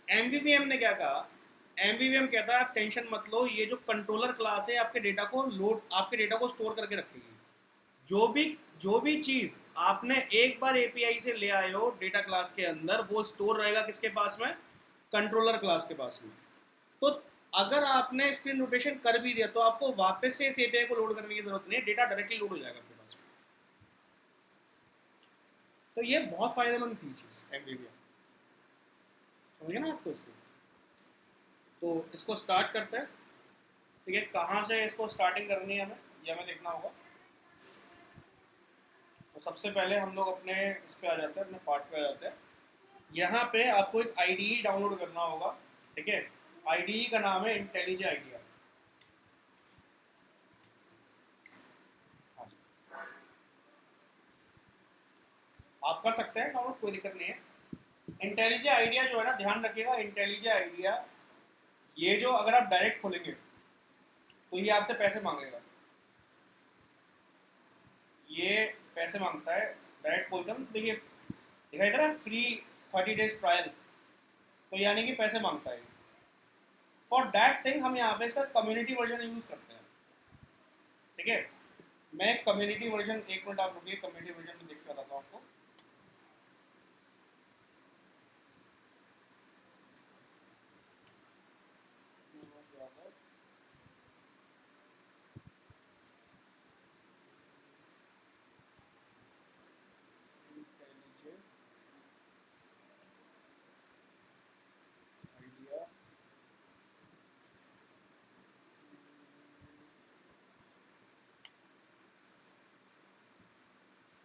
एमवीवीएम ने क्या कहा, एमवीवीएम कहता है आप टेंशन मत लो, ये जो कंट्रोलर क्लास है आपके डेटा को आपके डेटा को स्टोर करके रखेगी। जो भी जो भी चीज़ आपने एक बार एपीआई से ले आए हो डेटा क्लास के अंदर, वो स्टोर रहेगा किसके पास में? कंट्रोलर क्लास के पास में। तो अगर आपने स्क्रीन रोटेशन कर भी दिया तो आपको वापस से इस एपीआई को लोड करने की जरूरत नहीं है, डेटा डायरेक्टली लोड हो जाएगा आपके पास में। तो ये बहुत फायदेमंद थी चीज़ एमवीवीएम। समझिए ना आपको इसको? तो इसको स्टार्ट करते हैं। ठीक है, कहाँ से इसको स्टार्टिंग करनी है हमें, ये हमें देखना होगा। तो सबसे पहले हम लोग अपने इस पे आ जाते हैं, अपने पार्ट पे आ जाते हैं। यहाँ पे आपको एक IDE डाउनलोड करना होगा, ठीक है। IDE का नाम है इंटेलिजे आइडिया। आप कर सकते हैं डाउनलोड, कोई दिक्कत नहीं है। इंटेलिजे आइडिया जो है ना, ध्यान रखिएगा, इंटेलिजे आइडिया ये जो अगर आप डायरेक्ट खोलेंगे तो ये आपसे पैसे मांगेगा, ये पैसे मांगता है। डायरेक्ट खोलते हैं देखिए, दिखाई दे रहा है फ्री 30 days ट्रायल, तो यानी कि पैसे मांगता है। फॉर दैट थिंग हम यहाँ पे इसका कम्युनिटी वर्जन यूज करते हैं, ठीक है। मैं कम्युनिटी वर्जन, एक मिनट आप रुकिए, कम्युनिटी वर्जन में देख कर आता हूँ आपको।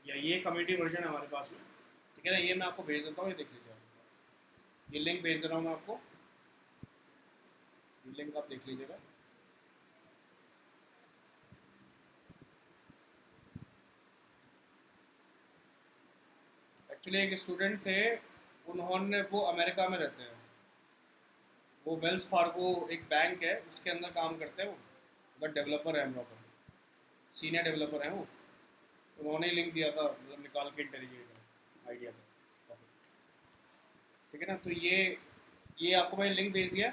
या ये कम्युनिटी वर्जन है हमारे पास में, ठीक है ना। ये मैं आपको भेज देता हूँ, ये देख लीजिए आप। ये लिंक भेज दे रहा हूँ मैं आपको, ये लिंक आप देख लीजिएगा। एक्चुअली एक स्टूडेंट थे, उन्होंने, वो अमेरिका में रहते हैं, वो वेल्स फार्गो एक बैंक है उसके अंदर काम करते हैं वो, बट डेवलपर है हम लोग, सीनियर डेवलपर हैं वो। उन्होंने ही लिंक दिया था, मतलब निकाल के इंटेलिजेंट आइडिया का, ठीक है ना। तो ये आपको मैंने लिंक भेज दिया,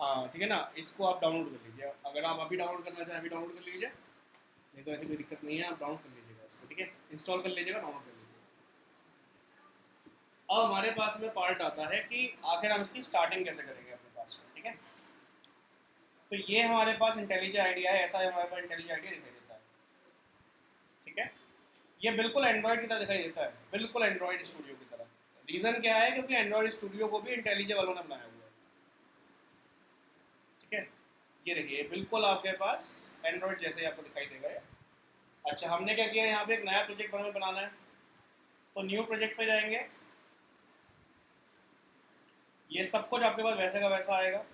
हाँ ठीक है ना। इसको आप डाउनलोड कर लीजिए, अगर आप अभी डाउनलोड करना चाहें अभी डाउनलोड कर लीजिए, नहीं तो ऐसी कोई दिक्कत नहीं है, आप डाउनलोड कर लीजिएगा इसको, ठीक है। इंस्टॉल कर लीजिएगा, डाउनलोड कर लीजिएगा। अब हमारे पास में पार्ट आता है कि आखिर हम इसकी स्टार्टिंग कैसे करेंगे अपने पास में, ठीक है। तो ये हमारे पास इंटेलिजेंट आइडिया है, ऐसा हमारे पास इंटेलिजेंट आइडिया दिखाई देता है, ठीक है। ये बिल्कुल एंड्रॉयड की तरह दिखाई देता है, बिल्कुल एंड्रॉयड स्टूडियो की तरह। रीज़न क्या है, क्योंकि एंड्रॉयड स्टूडियो को भी इंटेलिजेंट वालों ने बनाया हुआ है, ठीक है। ये देखिए बिल्कुल आपके पास एंड्रॉयड जैसे ही आपको दिखाई देगा ये। अच्छा, हमने क्या किया, यहाँ पे एक नया प्रोजेक्ट हमें बनाना है, तो न्यू प्रोजेक्ट पे जाएंगे। ये सब कुछ आपके पास वैसे का वैसा आएगा।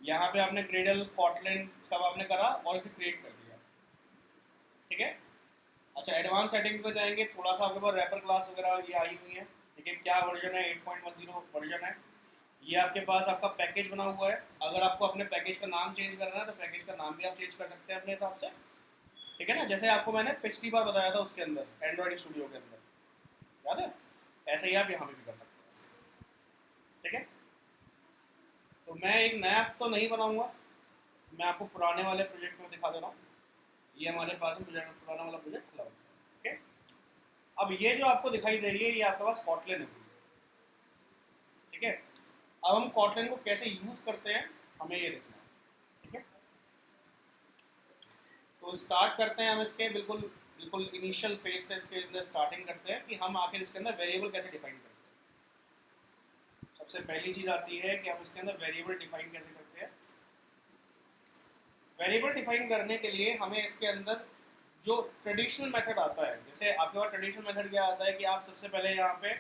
यहाँ पे आपने क्रेडल कॉटलिन सब आपने करा और इसे क्रिएट कर दिया, ठीक है। अच्छा, एडवांस सेटिंग पे जाएंगे, थोड़ा सा आपके पास रैपर क्लास वगैरह ये आई हुई है, ठीक है। क्या वर्जन है, 8.10 वर्जन है। ये आपके पास आपका पैकेज बना हुआ है, अगर आपको अपने पैकेज का नाम चेंज करना है तो पैकेज का नाम भी आप चेंज कर सकते हैं अपने हिसाब से, ठीक है ना। जैसे आपको मैंने पिछली बार बताया था उसके अंदर एंड्रॉइड स्टूडियो के अंदर, याद है, ऐसे ही आप यहाँ पे भी कर सकते हैं, ठीक है। तो मैं एक नया तो नहीं बनाऊंगा, मैं आपको पुराने वाले प्रोजेक्ट में दिखा दे रहा हूँ। ये हमारे पास में पुराना वाला प्रोजेक्ट खुला हुआ है, ठीक है। अब ये जो आपको दिखाई दे रही है, ये आपके पास कॉटलिन है, ठीक है। अब हम कॉटलिन को कैसे यूज करते हैं हमें ये देखना है, ठीक है। तो स्टार्ट करते हैं हम इसके बिल्कुल बिल्कुल इनिशियल फेज से, इसके अंदर स्टार्टिंग करते हैं कि हम आखिर इसके अंदर वेरिएबल कैसे डिफाइन करते हैं। सबसे पहली चीज आती है कि हम इसके अंदर वेरिएबल डिफाइन कैसे करते हैं। वेरिएबल डिफाइन करने के लिए हमें इसके अंदर जो ट्रेडिशनल मेथड आता है, जैसे आपके पास ट्रेडिशनल मेथड क्या आता है कि आप सबसे पहले यहाँ पे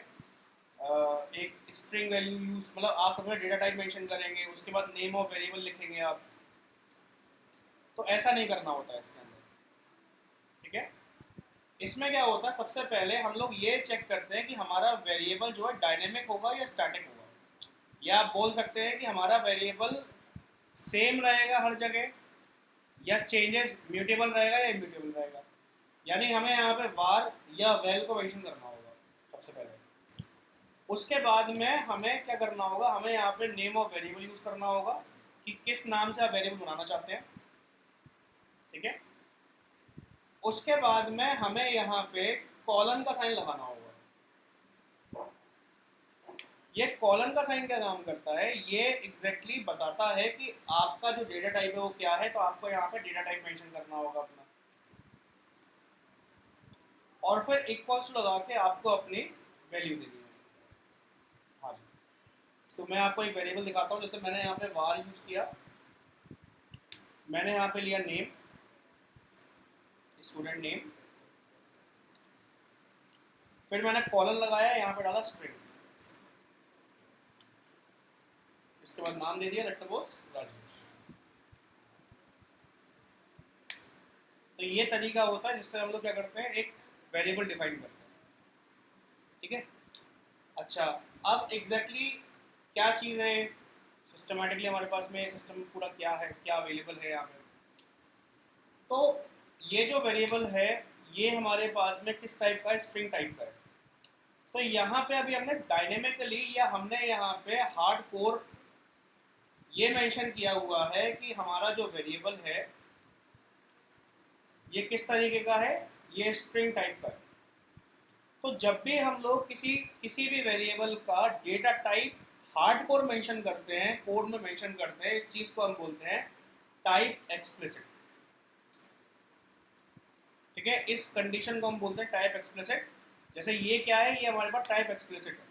एक स्ट्रिंग वैल्यू यूज, मतलब आप सबसे डेटा टाइप मेंशन करेंगे, उसके बाद नेम ऑफ वेरिएबल लिखेंगे आप। तो ऐसा नहीं करना होता है इसके अंदर, ठीक है। इसमें क्या होता है, सबसे पहले हम लोग ये चेक करते हैं कि हमारा वेरिएबल जो है डायनेमिक होगा या स्टैटिक होगा, या आप बोल सकते हैं कि हमारा वेरिएबल सेम रहेगा हर जगह, या चेंजेस म्यूटेबल रहेगा या इम्यूटेबल रहेगा। यानी हमें यहाँ पे वार या वेल को मेंशन करना होगा सबसे पहले। उसके बाद में हमें क्या करना होगा, हमें यहाँ पे नेम ऑफ वेरिएबल यूज करना होगा कि किस नाम से आप वेरिएबल बनाना चाहते हैं, ठीक है। उसके बाद में हमें यहाँ पे कॉलन का साइन लगाना होगा। ये कॉलन का साइन क्या काम करता है, ये एग्जैक्टली बताता है कि आपका जो डेटा टाइप है वो क्या है, तो आपको यहाँ पे डेटा टाइप मेंशन करना होगा अपना, और फिर इक्वल्स लगा के आपको अपनी वैल्यू देनी है। हाँ जी, तो मैं आपको एक वेरिएबल दिखाता हूँ, जैसे मैंने यहाँ पे var यूज किया, मैंने यहाँ पे लिया नेम, स्टूडेंट नेम, फिर मैंने कॉलन लगाया, यहाँ पे डाला स्ट्रिंग, इसके बाद नाम दे दिया लेट्स सपोज राजेश। तो ये तरीका होता है जिससे हम लोग क्या करते हैं, एक वेरिएबल डिफाइन करते हैं। ठीक है, अच्छा अब एग्जैक्टली क्या चीज़ है सिस्टमेटिकली हमारे पास में, सिस्टम पूरा क्या है, क्या अवेलेबल है यहाँ पे। तो ये जो वेरिएबल है ये हमारे पास में किस टाइप का है, स्ट्रिंग टाइप का है। तो यहाँ पे अभी हमने डायनेमिकली या हमने यहाँ पे हार्ड कोर ये मेंशन किया हुआ है कि हमारा जो वेरिएबल है ये किस तरीके का है, ये स्ट्रिंग टाइप का है। तो जब भी हम लोग किसी भी वेरिएबल का डेटा टाइप हार्डकोर मेंशन करते हैं, कोड में मेंशन करते हैं, इस चीज को हम बोलते हैं टाइप एक्सप्लिसिट। ठीक है, इस कंडीशन को हम बोलते हैं टाइप एक्सप्लिसिट। जैसे ये क्या है, ये हमारे पास टाइप एक्सप्लिसिट है।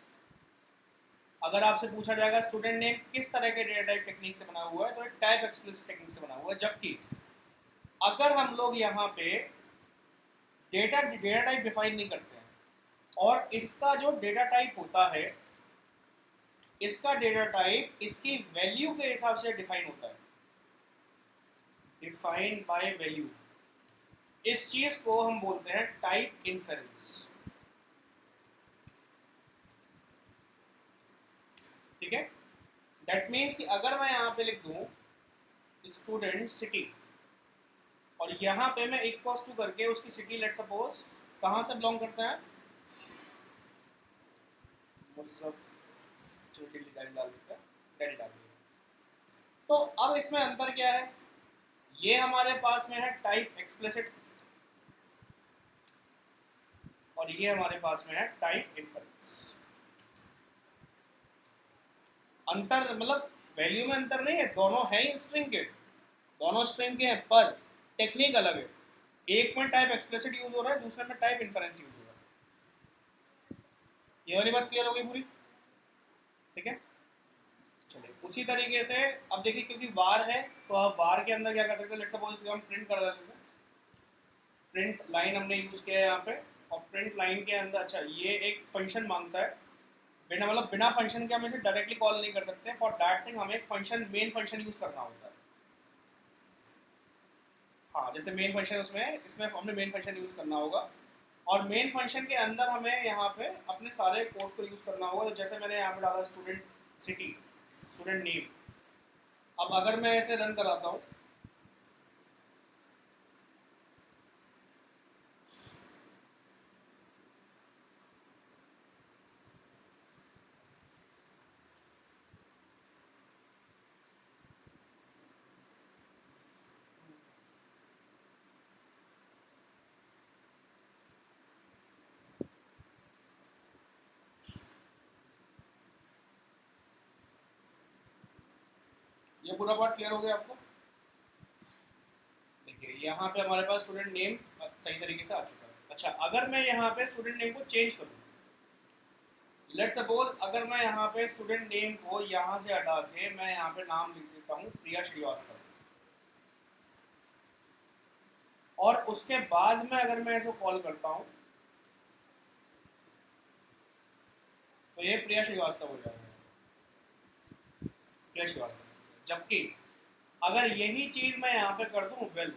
अगर आपसे पूछा जाएगा स्टूडेंट नेम किस तरह के डेटा टाइप टेक्निक से बना हुआ है, तो एक टाइप एक्सप्लिसिट टेक्निक से बना हुआ है। जबकि अगर हम लोग यहाँ पे डेटा टाइप डिफाइन नहीं करते हैं और इसका जो डेटा टाइप होता है, इसका डेटा टाइप इसकी वैल्यू के हिसाब से डिफाइन होता है, डिफाइंड बाय वैल्यू, इस चीज को हम बोलते हैं टाइप इन्फेरेंस। ठीक है, दैट मीन्स कि अगर मैं यहाँ पे लिख दूं स्टूडेंट सिटी और यहाँ पे मैं इक्वल्स टू करके उसकी सिटी लेट सपोज कहाँ से बिलोंग करता है, तो अब इसमें अंतर क्या है, ये हमारे पास में है टाइप एक्सप्लिसिट और ये हमारे पास में है टाइप इन्फेरेंस। अंतर मतलब वैल्यू में अंतर नहीं है, दोनों है ही स्ट्रिंग के, दोनों स्ट्रिंग के हैं पर टेक्निक अलग है। एक में टाइप एक्सप्लिसिट यूज हो रहा है, दूसरे में टाइप इन्फेरेंस यूज हो रहा है। ये वाली बात क्लियर हो गई पूरी। ठीक है, चलिए उसी तरीके से अब देखिए क्योंकि वार है तो अब वार के अंदर क्या कर सकते हैं, लेट्स सपोज इसको हम प्रिंट कर लेते हैं। प्रिंट लाइन हमने यूज किया है यहाँ पे, और प्रिंट लाइन के अंदर अच्छा ये एक फंक्शन मांगता है, बिना मतलब बिना फंक्शन के हम इसे डायरेक्टली कॉल नहीं कर सकते। फॉर दैट थिंग हमें एक फंक्शन मेन फंक्शन यूज करना होता है। हाँ, जैसे मेन फंक्शन उसमें इसमें हमने मेन फंक्शन यूज करना होगा और मेन फंक्शन के अंदर हमें यहाँ पे अपने सारे कोड्स को यूज करना होगा। तो जैसे मैंने यहाँ पे डाला स्टूडेंट सिटी, स्टूडेंट नेम। अब अगर मैं इसे रन कराता हूँ ये पूरा पार्ट क्लियर हो गया आपको। देखिए यहाँ पे हमारे पास स्टूडेंट नेम सही तरीके से आ चुका है। अच्छा अगर मैं यहाँ पे स्टूडेंट नेम को चेंज करूँ, लेट सपोज अगर मैं यहाँ पे स्टूडेंट नेम को यहाँ से हटा के मैं यहाँ पे नाम लिख देता हूँ प्रिया श्रीवास्तव, और उसके बाद में अगर मैं इसको कॉल करता हूँ तो ये प्रिया श्रीवास्तव हो जाएगा, प्रिया श्रीवास्तव। जबकि अगर यही चीज मैं यहाँ पे कर दूँ वेल,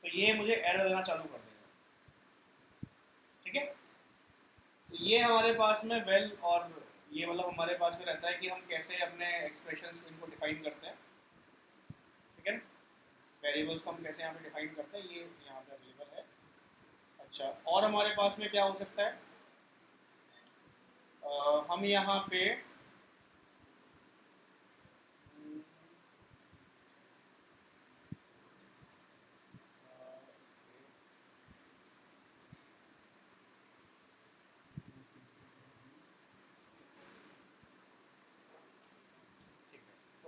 तो ये मुझे एरर देना चालू कर देगा। ठीक है, तो ये हमारे पास में वेल और ये मतलब हमारे पास में रहता है कि हम कैसे अपने एक्सप्रेशंस इनको डिफाइन करते हैं। ठीक है, वेरिएबल्स को हम कैसे यहाँ पे डिफाइन करते हैं, ये यहाँ पे अवेलेबल है। अच्छा और हमारे पास में क्या हो सकता है, हम यहाँ पे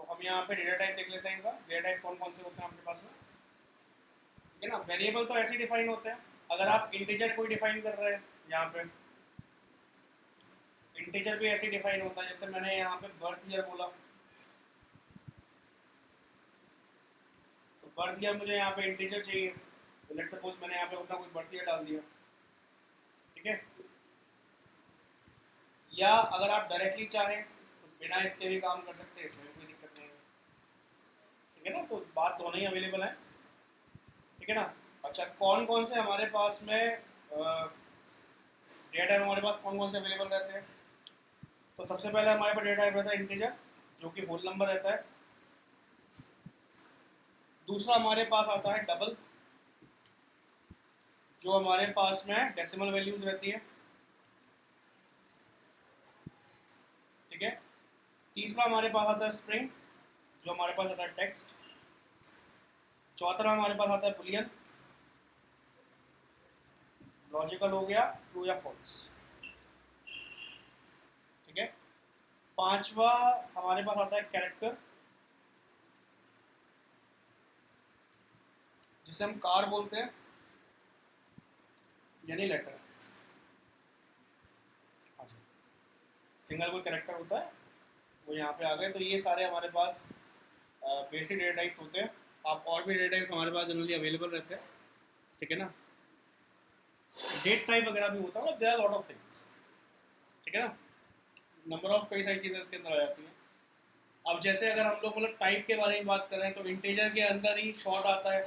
हम यहाँ पे डेटा टाइप देख लेते हैं इनका, डेटा टाइप कौन कौन से होते हैं आपके पास में। ठीक है ना, वेरिएबल तो ऐसे डिफाइन होते हैं। अगर आप इंटीजर कोई डिफाइन कर रहे हैं यहाँ पे, इंटीजर भी ऐसे डिफाइन होता है। जैसे मैंने यहाँ पे बर्थ ईयर बोला, तो बर्थ ईयर मुझे यहाँ पे इंटीजर चाहिए, तो लेट्स सपोज मैंने यहाँ पे अपना कोई बर्थ ईयर डाल दिया। या अगर आप डायरेक्टली चाहें तो बिना इसके भी काम कर सकते हैं, इसमें भी कोई दिक्कत नहीं है। ठीक है ना, तो बात दोनों ही अवेलेबल है। ठीक है ना। अच्छा, कौन कौन से हमारे पास में डेटा टाइप हमारे पास कौन कौन से अवेलेबल रहते हैं? तो सबसे पहले हमारे पास डेटा टाइप रहता है इंटीजर, जो कि होल नंबर रहता है। दूसरा हमारे पास आता है डबल, जो हमारे पास में डेसिमल वैल्यूज रहती है। ठीक है। तीसरा हमारे पास आता है स्ट्रिंग, जो हमारे पास आता है टेक्स्ट। चौथा हमारे पास आता है बुलियन, लॉजिकल हो गया ट्रू या फॉल्स। ठीक है। पांचवा हमारे पास आता है कैरेक्टर, जिसे हम कार बोलते हैं, यानी लेटर। सिंगल कोई कैरेक्टर होता है वो यहाँ पे आ गए। तो ये सारे हमारे पास बेसिक डेटा टाइप्स होते हैं। आप और भी डेटा टाइप्स हमारे पास जनरली अवेलेबल रहते हैं। ठीक है ना। डेट टाइप वगैरह भी होता है, there are lot of things. ठीक है ना, नंबर ऑफ कई सारी चीज़ें इसके अंदर आ जाती हैं। अब जैसे अगर हम लोग मतलब टाइप के बारे में बात करें तो इंटीजर के अंदर ही शॉर्ट आता है,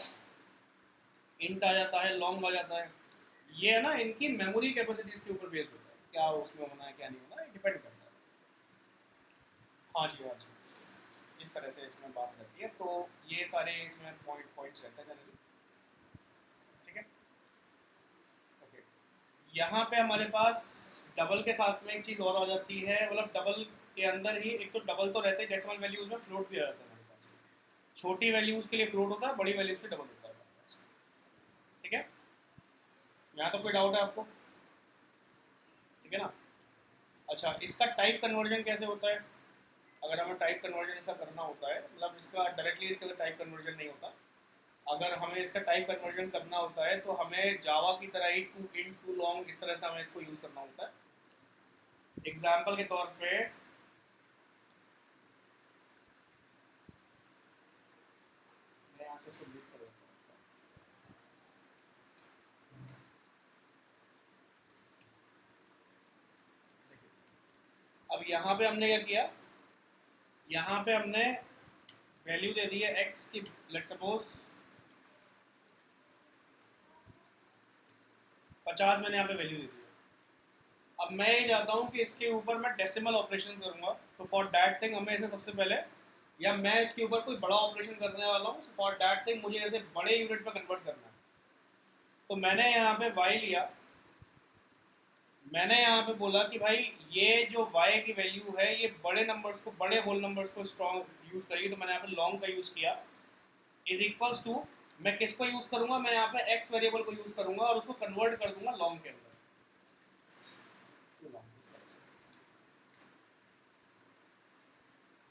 इंट आ जाता है, लॉन्ग आ जाता है। ये है ना, इनकी मेमोरी कैपेसिटीज के ऊपर बेस्ड होता है, क्या उसमें होना है क्या नहीं होना है, डिपेंड करता है। हाँ जी, हाँ जी, इस तरह से इसमें बात रहती है। तो ये सारे इसमें पॉइंट्स रहते हैं जनरली। ठीक है। ओके, यहाँ पे हमारे पास डबल के साथ में एक चीज़ और आ जाती है, मतलब डबल के अंदर ही एक तो डबल तो रहते हैं, डेसिमल वैल्यूज में फ्लोट भी आ जाता है हमारे पास। छोटी वैल्यूज के लिए फ्लोट होता है, बड़ी वैल्यूज के डबल होता है हमारे पास। ठीक है। यहाँ तो कोई डाउट है आपको? ठीक है ना। अच्छा, इसका टाइप कन्वर्जन कैसे होता है? अगर हमें टाइप कन्वर्जन ऐसा करना होता है, मतलब इसका डायरेक्टली इसके अंदर टाइप कन्वर्जन नहीं होता। अगर हमें इसका टाइप कन्वर्जन करना होता है तो हमें जावा की तरह ही टू इंट टू लॉन्ग इस तरह से हमें इसको यूज़ करना होता है। एग्जाम्पल के तौर पे मैं यहाँ से इसको डिलीट कर देता हूँ। अब यहाँ पे हमने क्या किया, यहाँ पे हमने वैल्यू दे दी है एक्स की, लेट्स सपोज 50 मैंने यहाँ पे वैल्यू दे दी है। अब मैं ये चाहता हूँ कि इसके ऊपर मैं डेसिमल ऑपरेशन करूँगा, तो फॉर दैट थिंग हमें इसे सबसे पहले, या मैं इसके ऊपर कोई बड़ा ऑपरेशन करने वाला हूँ, फॉर दैट थिंग मुझे इसे बड़े यूनिट में कन्वर्ट करना है। तो मैंने यहाँ पे y लिया, मैंने यहाँ पे बोला कि भाई ये जो y की वैल्यू है ये बड़े नंबर्स को, बड़े होल नंबर्स को स्ट्रॉन्ग यूज़ करेगी। तो मैंने यहाँ पे लॉन्ग का यूज़ किया, इज इक्वल्स टू, मैं किसको यूज़ करूँगा, मैं यहाँ पे x वेरिएबल को यूज़ करूँगा और उसको कन्वर्ट कर दूंगा लॉन्ग के अंदर।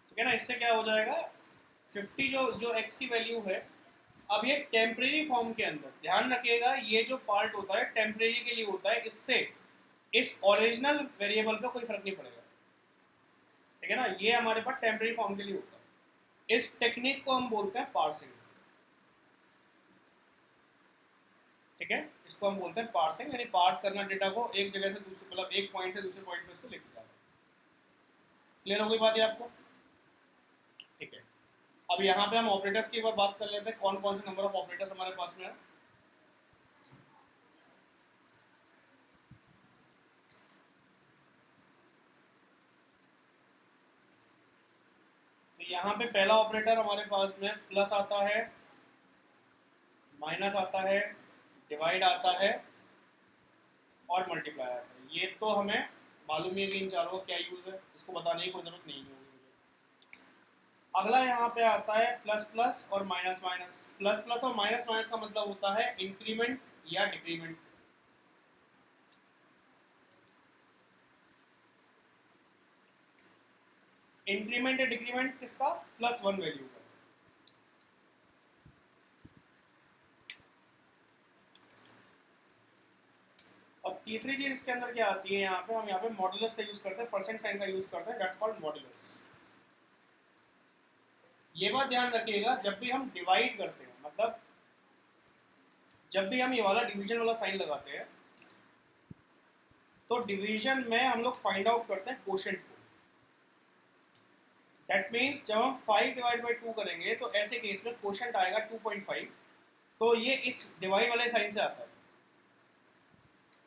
ठीक है ना। इससे क्या हो जाएगा, 50 जो जो x की वैल्यू है, अब ये टेम्परेरी फॉर्म के अंदर, ध्यान रखिएगा ये जो पार्ट होता है टेम्परेरी के लिए होता है, इससे इस ओरिजिनल वेरिएबल पे कोई फर्क नहीं पड़ेगा। ठीक है ना, ये हमारे पास टेम्परेरी फॉर्म के लिए होता है। इस टेक्निक को हम बोलते हैं पार्सिंग। ठीक है, इसको हम बोलते हैं पार्सिंग, यानी पार्स करना डेटा को एक जगह से दूसरे, मतलब एक पॉइंट से दूसरे पॉइंट पे इसको लेके जाना। क्लियर हो गई बात है आपको? ठीक है। अब यहाँ पे हम ऑपरेटर्स की एक बार बात कर लेते हैं, कौन कौन से नंबर ऑफ ऑपरेटर्स हमारे पास में है। तो यहाँ पे पहला ऑपरेटर हमारे पास में प्लस आता है, माइनस आता है, डिवाइड आता है और मल्टीप्लाई आता है। ये तो हमें मालूम ही है कि इन चारों का क्या यूज़ है, इसको बताने की कोई जरूरत नहीं होगी मुझे। अगला यहाँ पे आता है प्लस प्लस और माइनस माइनस। प्लस प्लस और माइनस माइनस का मतलब होता है इंक्रीमेंट या डिक्रीमेंट। इंक्रीमेंट या डिक्रीमेंट किसका, +1 वैल्यू का। और तीसरी चीज इसके अंदर क्या आती है, यहाँ पे हम यहाँ पे मॉडुलस का यूज करते हैं, परसेंट साइन का यूज करते हैं, दैट्स कॉल्ड मॉडुलस। ये बात ध्यान रखिएगा, जब भी हम डिवाइड करते हैं, मतलब जब भी हम ये वाला डिवीजन वाला साइन लगाते हैं, तो डिवीजन में हम लोग फाइंड आउट करते हैं कोशेंट को। दैट मीन्स जब हम 5 डिवाइड बाई 2 करेंगे तो ऐसे केस में कोशेंट आएगा 2.5, तो ये इस डिवाइड वाले साइन से आता है।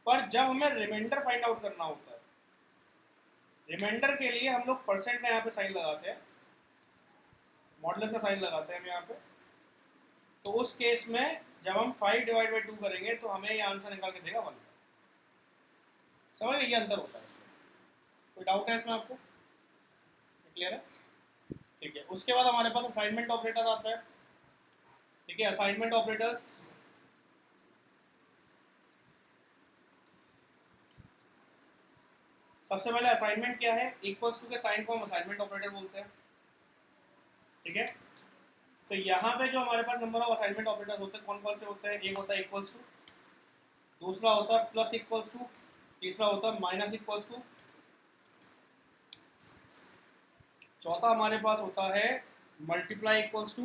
पर जब हमें रिमाइंडर फाइंड आउट करना होता है, रिमाइंडर के लिए हम लोग परसेंट का यहाँ पे साइन लगाते हैं, मॉडुलस का साइन लगाते हैं हम यहाँ पे। तो उस केस में जब हम 5 डिवाइड बाई 2 करेंगे तो हमें ये आंसर निकाल के देगा 1। समझ गए, ये अंतर होता है इसमें। कोई डाउट है इसमें आपको? क्लियर है? ठीक है। उसके बाद हमारे पास असाइनमेंट ऑपरेटर आता है। ठीक है, असाइनमेंट ऑपरेटर्स सबसे पहले असाइनमेंट क्या है, इक्वल्स टू के साइन को हम असाइनमेंट ऑपरेटर बोलते हैं। ठीक है, तो यहाँ पे जो हमारे पास नंबर ऑफ असाइनमेंट ऑपरेटर होते हैं कौन कौन से होते हैं? एक होता है इक्वल्स टू, दूसरा होता है प्लस इक्वल्स टू, तीसरा होता है माइनस इक्वल्स टू, चौथा हमारे पास होता है मल्टीप्लाई इक्वल्स टू,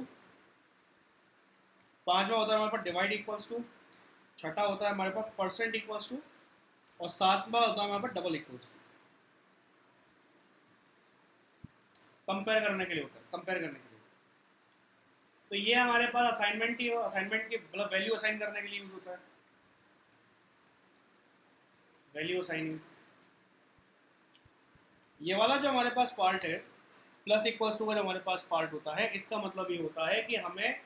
पांचवा होता है हमारे पास डिवाइड इक्वल्स टू, छठा होता है हमारे पास परसेंट इक्वल्स टू, और सातवां होता है हमारे पास डबल इक्वल्स टू। कंपेयर करने के लिए होता है, कंपेयर करने के लिए। तो ये हमारे पास असाइनमेंट की मतलब वैल्यू असाइन करने के लिए यूज होता है, वैल्यू असाइनिंग। ये वाला जो हमारे पास पार्ट है प्लस इक्वल्स टू का जो हमारे पास पार्ट होता है, इसका मतलब ये होता है कि हमें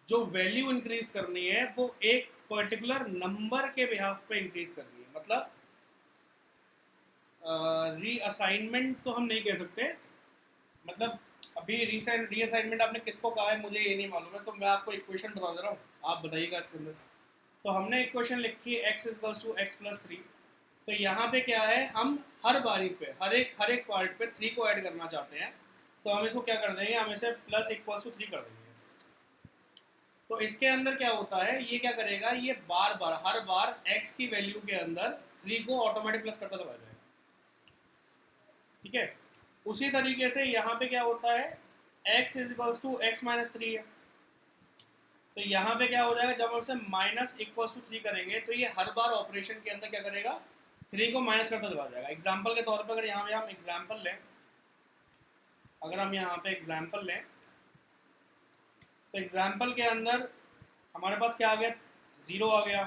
जो वैल्यू इंक्रीज करनी है वो एक पर्टिकुलर नंबर के बिहाफ पे इंक्रीज करनी है। मतलब रीअसाइनमेंट तो हम नहीं कह सकते, मतलब अभी रीअसाइनमेंट आपने किसको कहा है मुझे ये नहीं मालूम है, तो मैं आपको इक्वेशन बता दे रहा हूँ, आप बताइएगा इसके अंदर। तो हमने इक्वेशन लिखी है x equals to X plus 3। तो यहाँ पे क्या है, हम हर बारी पे हर एक पार्ट पे 3 को ऐड करना चाहते हैं, तो हम इसको क्या कर देंगे, हम इसे प्लस इक्वल्स टू 3 कर देंगे। तो इसके अंदर क्या होता है, ये क्या करेगा, ये बार बार हर बार x की वैल्यू के अंदर 3 को ऑटोमेटिक प्लस करता चला जाएगा। ठीक है, उसी तरीके से यहाँ पे क्या होता है, x equals to X minus 3 है, तो यहाँ पे क्या हो जाएगा, जब हम उसे माइनस इक्वल्स टू 3 करेंगे तो ये हर बार ऑपरेशन के अंदर क्या करेगा, 3 को माइनस करता चला जाएगा। एग्जाम्पल के तौर पर अगर यहाँ पे हम एग्जाम्पल लें, अगर हम यहाँ पे एग्जाम्पल लें तो एग्जाम्पल के अंदर हमारे पास क्या आ गया, 0 आ गया,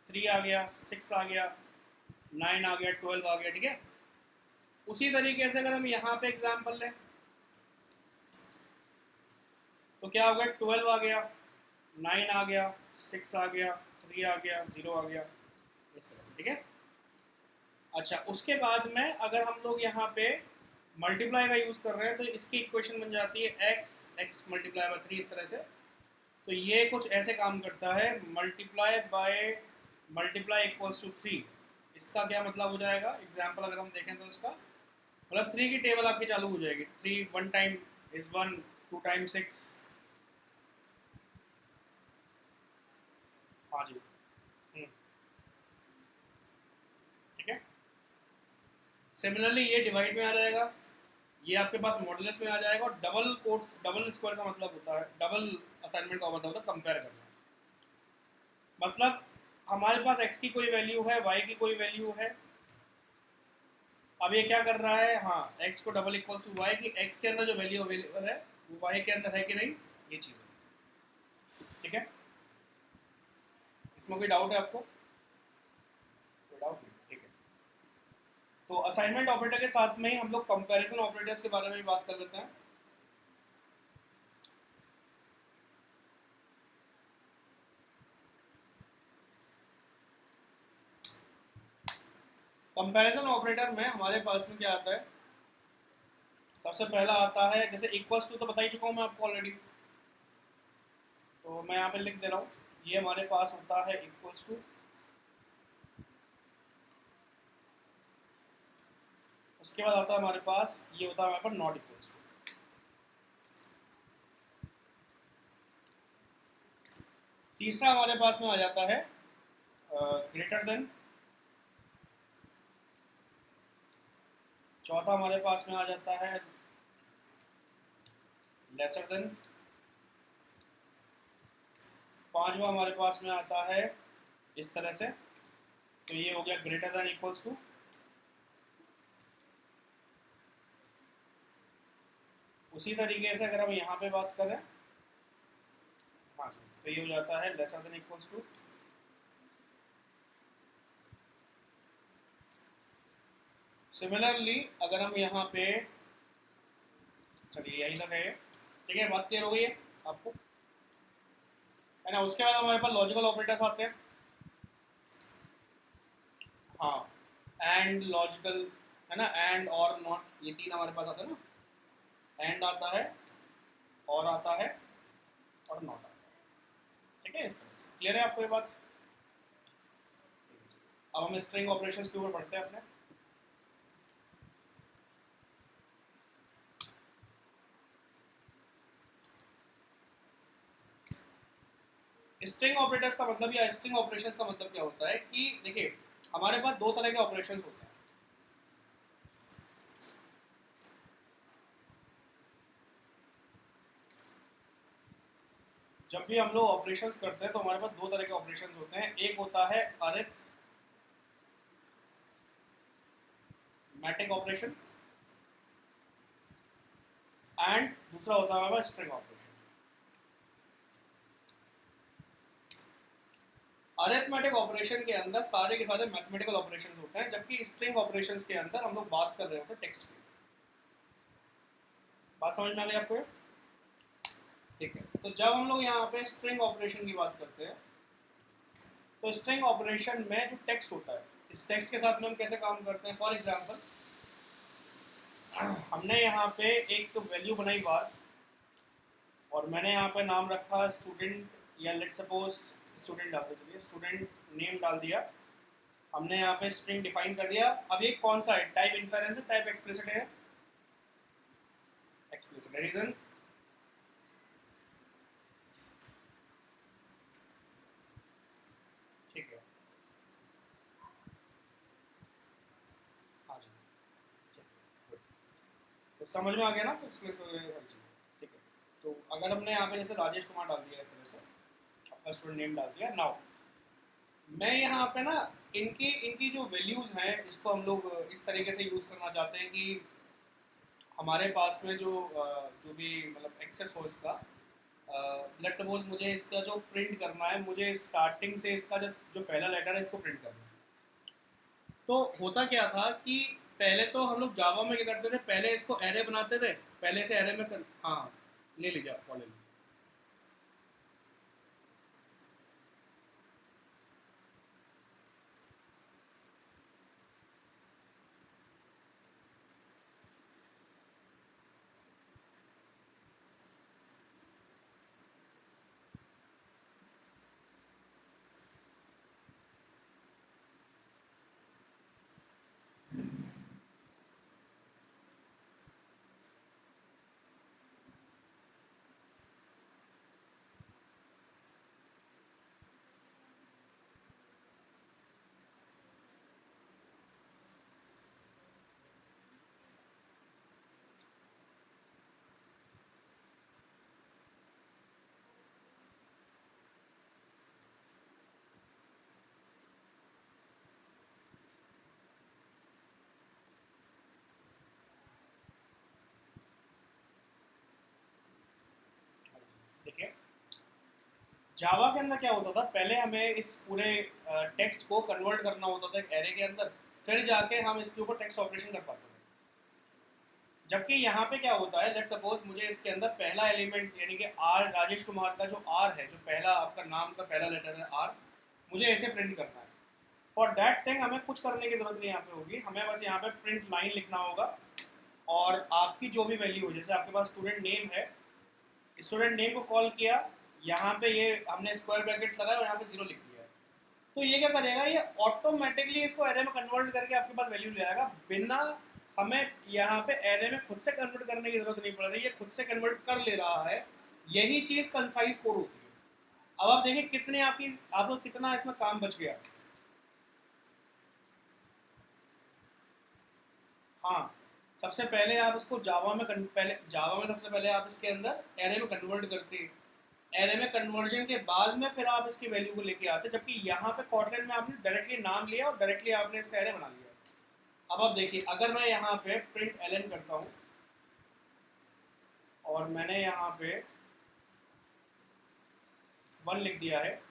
3 आ गया, 6 आ गया, 9 आ गया, 12 आ गया। ठीक है, उसी तरीके से अगर हम यहाँ पे एग्जाम्पल लें तो क्या हो गया, 12 आ गया, 9 आ गया, 6 आ गया, 3 आ गया, 0 आ गया, इस तरह से। ठीक है, अच्छा उसके बाद में अगर हम लोग यहाँ पे मल्टीप्लाई का यूज़ कर रहे हैं तो इसकी इक्वेशन बन जाती है x मल्टीप्लाई बाय 3, इस तरह से। तो ये कुछ ऐसे काम करता है, मल्टीप्लाई इक्वल्स टू 3। इसका क्या मतलब हो जाएगा, एग्जाम्पल अगर हम देखें तो इसका मतलब 3 की टेबल आपकी चालू हो जाएगी, 3 1 टाइम इज 1, 2 टाइम 6। हाँ जी, ठीक है। सिमिलरली ये डिवाइड में आ जाएगा, ये आपके पास मॉडुलस में आ जाएगा, और डबल कोट्स डबल स्क्वायर का मतलब होता है, डबल असाइनमेंट का मतलब होता है कंपेयर करना। मतलब हमारे पास x की कोई वैल्यू है, y की कोई वैल्यू है, अब ये क्या कर रहा है, हाँ x को डबल इक्वल्स टू y की x के अंदर जो वैल्यू अवेलेबल है वो y के अंदर है कि नहीं, ये चीज़ है। ठीक है, इसमें कोई डाउट है आपको? कोई डाउट नहीं, ठीक है। तो असाइनमेंट ऑपरेटर के साथ में ही हम लोग कंपैरिजन ऑपरेटर्स के बारे में भी बात कर लेते हैं। कंपैरिजन ऑपरेटर में हमारे पास में क्या आता है, सबसे पहला आता है जैसे इक्वल्स टू, तो बता ही चुका हूँ मैं आपको ऑलरेडी, तो मैं यहाँ पे लिख दे रहा हूँ, ये हमारे पास होता है इक्वल्स टू। उसके बाद आता है हमारे पास, ये होता है हमारे पास नॉट इक्वल्स टू। तीसरा हमारे पास में आ जाता है ग्रेटर देन। चौथा हमारे पास में आ जाता है लेसर देन। पांचवा हमारे पास में आता है इस तरह से, तो ये हो गया ग्रेटर देन इक्वल्स टू। उसी तरीके से अगर हम यहाँ पे बात करें, हाँ जी, तो ये हो जाता है lesser than equals to. Similarly अगर हम यहाँ पे, चलिए यही तक है, ठीक है, बात क्लियर हो गई है आपको, है ना। उसके बाद हमारे पास लॉजिकल ऑपरेटर्स आते हैं, हाँ, एंड लॉजिकल, है ना, एंड और नॉट, ये तीन हमारे पास आते हैं ना। एंड आता है, और आता है, और नॉट आता है, ठीक है। इस तरह से क्लियर है आपको ये बात। अब हम स्ट्रिंग ऑपरेशंस के ऊपर पढ़ते हैं अपने। स्ट्रिंग ऑपरेटर्स का मतलब या स्ट्रिंग ऑपरेशंस का मतलब क्या होता है कि देखिए, हमारे पास दो तरह के ऑपरेशंस होते हैं। जब भी हम लोग ऑपरेशंस करते हैं तो हमारे पास दो तरह के ऑपरेशंस होते हैं। एक होता है अरिथमेटिक ऑपरेशन, एंड दूसरा होता है हमारे पास स्ट्रिंग ऑपरेशन। अरिथमेटिक ऑपरेशन के अंदर सारे के सारे मैथमेटिकल ऑपरेशंस होते हैं, जबकि स्ट्रिंग ऑपरेशंस के अंदर हम लोग बात कर रहे होते हैं टेक्स्ट की। बात समझ में आ गई आपको? ठीक है, तो जब हम लोग यहाँ पे स्ट्रिंग ऑपरेशन की बात करते हैं, तो स्ट्रिंग ऑपरेशन में जो टेक्स्ट होता है, इस टेक्स्ट के साथ में हम कैसे काम करते हैं। फॉर एग्जांपल, हमने यहाँ पे एक वैल्यू बनाई बार, और मैंने यहाँ पे नाम रखा स्टूडेंट, या लेट सपोज स्टूडेंट डाल दो, चलिए स्टूडेंट नेम डाल दिया। हमने यहाँ पे स्ट्रिंग डिफाइन कर दिया। अब ये कौन सा है, टाइप इन्फेरेंस है, टाइप एक्सप्लिसिट है, एक्सप्लिसिट है। रीजन, ठीक है, हाँ जी, ठीक है, तो समझ में आ गया ना एक्सप्लिसिट वगैरह हर चीज़, ठीक है। तो अगर हमने यहाँ पे जैसे राजेश कुमार डाल दिया, इस तरह से अपना स्टूडेंट नेम डाल दिया। नाउ मैं यहाँ पे ना इनकी इनकी जो वैल्यूज़ हैं, इसको हम लोग इस तरीके से यूज़ करना चाहते हैं कि हमारे पास में जो भी मतलब एक्सेस हो इसका। लेट सपोज मुझे इसका जो प्रिंट करना है, मुझे स्टार्टिंग से इसका जो पहला लेटर है इसको प्रिंट करना है। तो होता क्या था कि पहले तो हम लोग जावा में क्या करते थे, पहले इसको एरे बनाते थे, पहले से एरे में हाँ, ले लीजिए आप, ले लीजिए। देखिए, जावा के अंदर क्या होता था, पहले हमें इस पूरे टेक्स्ट को कन्वर्ट करना होता था एक एरे के अंदर, फिर जाके हम इसके ऊपर टेक्स्ट ऑपरेशन कर पाते थे। जबकि यहाँ पे क्या होता है, लेट सपोज मुझे इसके अंदर पहला एलिमेंट यानी कि आर, राजेश कुमार का जो आर है, जो पहला आपका नाम का पहला लेटर है आर, मुझे ऐसे प्रिंट करना है। फॉर दैट थिंग हमें कुछ करने की जरूरत नहीं यहाँ पे होगी, हमें बस यहाँ पे प्रिंट लाइन लिखना होगा, और आपकी जो भी वैल्यू हो, जैसे आपके पास स्टूडेंट नेम है, स्टूडेंट नेम को कॉल किया, यहाँ पे ये हमने स्क्वायर ब्रैकेट लगाया और यहाँ पे जीरो लिख दिया है। तो ये क्या करेगा, ये ऑटोमेटिकली इसको एरे में कन्वर्ट करके आपके पास वैल्यू ले आएगा, बिना हमें यहाँ पे एरे में खुद से कन्वर्ट करने की जरूरत नहीं पड़ रही है, खुद से कन्वर्ट कर ले रहा है। यही चीज कंसाइज कोड होती है। अब आप देखिए कितने आप लोग कितना इसमें काम बच गया। हाँ, सबसे पहले आप इसको जावा में पहले जावा में सबसे पहले आप इसके अंदर एरे में कन्वर्ट करते हैं, एरे में कन्वर्जन के बाद में फिर आप इसकी वैल्यू को लेके आते, जबकि यहाँ पे कॉटलन में आपने डायरेक्टली नाम लिया और डायरेक्टली आपने इसका एरे बना लिया। अब आप देखिए, अगर मैं यहाँ पे प्रिंट एलन करता हूँ, और मैंने यहाँ पे 1 लिख दिया है,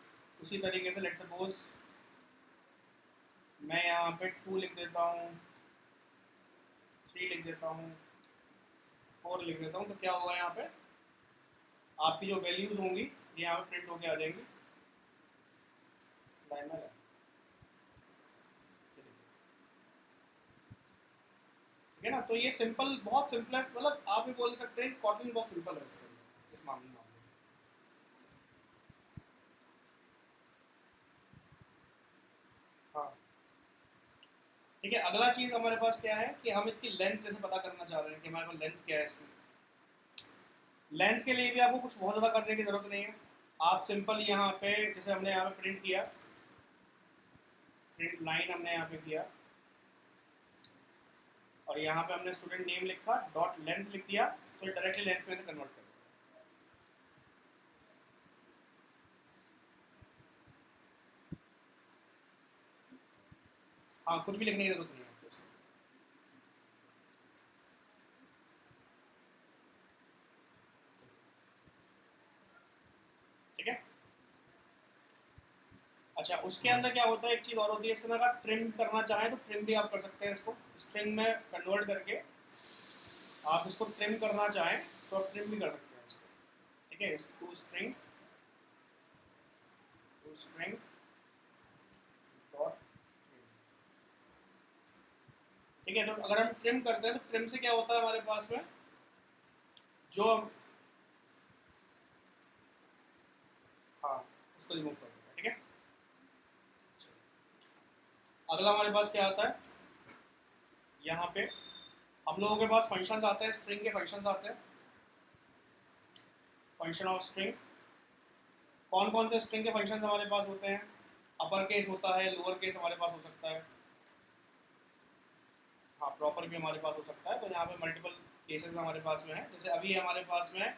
उसी तरीके से लेट सपोज मैं यहाँ पे 2 लिख देता हूँ, 3 लिख देता हूँ, 4 लिख देता हूँ, तो क्या होगा यहाँ पे आपकी जो वैल्यूज होंगी ये यहाँ पे प्रिंट होके आ जाएंगी लाइन में। ठीक है ना, तो ये सिंपल, बहुत सिंपल है, मतलब आप भी बोल सकते हैं कॉटन बहुत सिंपल है इसके अंदर, इस मामले में। हाँ ठीक है, अगला चीज़ हमारे पास क्या है कि हम इसकी लेंथ जैसे पता करना चाह रहे हैं कि हमारे पास लेंथ क्या है इसकी। लेंथ के लिए भी आपको कुछ बहुत ज़्यादा करने की ज़रूरत नहीं है, आप सिंपल यहाँ पे जैसे हमने यहाँ पे प्रिंट किया, प्रिंट लाइन हमने यहाँ पे किया और यहाँ पे हमने स्टूडेंट नेम लिखा, डॉट लेंथ लिख दिया, तो डायरेक्टली लेंथ में कन्वर्ट कर। हाँ कुछ भी लिखने की जरूरत नहीं है आपको इसमें। ठीक है, अच्छा उसके अंदर क्या होता है, एक चीज़ और होती है इसके अंदर, अगर ट्रिम करना चाहें तो ट्रिम भी आप कर सकते हैं, इसको स्ट्रिंग में कन्वर्ट करके आप इसको ट्रिम करना चाहें तो आप ट्रिम भी कर सकते हैं इसको। ठीक है, टू स्ट्रिंग डॉट, ठीक है, तो अगर हम ट्रिम करते हैं तो ट्रिम से क्या होता है हमारे पास में जो, हाँ उसको रिमूव कर देगा। ठीक है, अगला हमारे पास क्या आता है, यहाँ पे हम लोगों के पास फंक्शंस आते हैं, स्ट्रिंग के फंक्शंस आते हैं, फंक्शन ऑफ स्ट्रिंग। कौन कौन से स्ट्रिंग के फंक्शंस हमारे पास होते हैं, अपर केस होता है, लोअर केस हमारे पास हो सकता है, हाँ प्रॉपर भी हमारे पास हो सकता है, तो यहाँ पे मल्टीपल केसेस हमारे पास में है, जैसे अभी हमारे पास में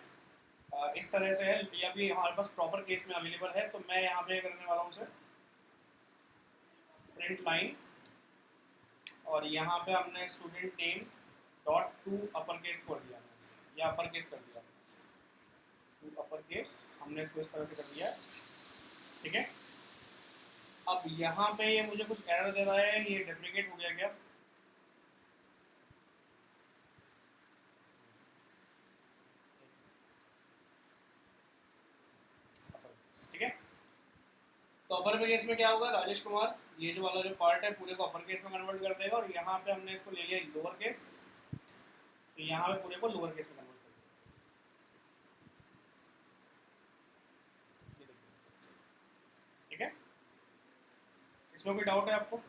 इस तरह से है, या भी हमारे पास प्रॉपर केस में अवेलेबल है, तो मैं यहाँ पे करने वाला हूँ उसे प्रिंट लाइन और यहाँ पे हमने student name dot to upper case कर दिया या अपर केस कर दिया, टू अपर केस हमने इसको इस तरह से कर दिया। ठीक है, अब यहाँ पे ये मुझे कुछ एरर दे रहा है, ये डेप्रिकेट हो गया क्या, ठीक है, तो अपर केस में क्या होगा, राजेश कुमार ये जो वाला जो पार्ट है पूरे को अपर केस में कन्वर्ट कर देगा, और यहाँ पे हमने इसको ले लिया लोअर केस, तो यहाँ पे पूरे को लोअर केस में कन्वर्ट कर देगा। ठीक है, इसमें कोई डाउट है आपको?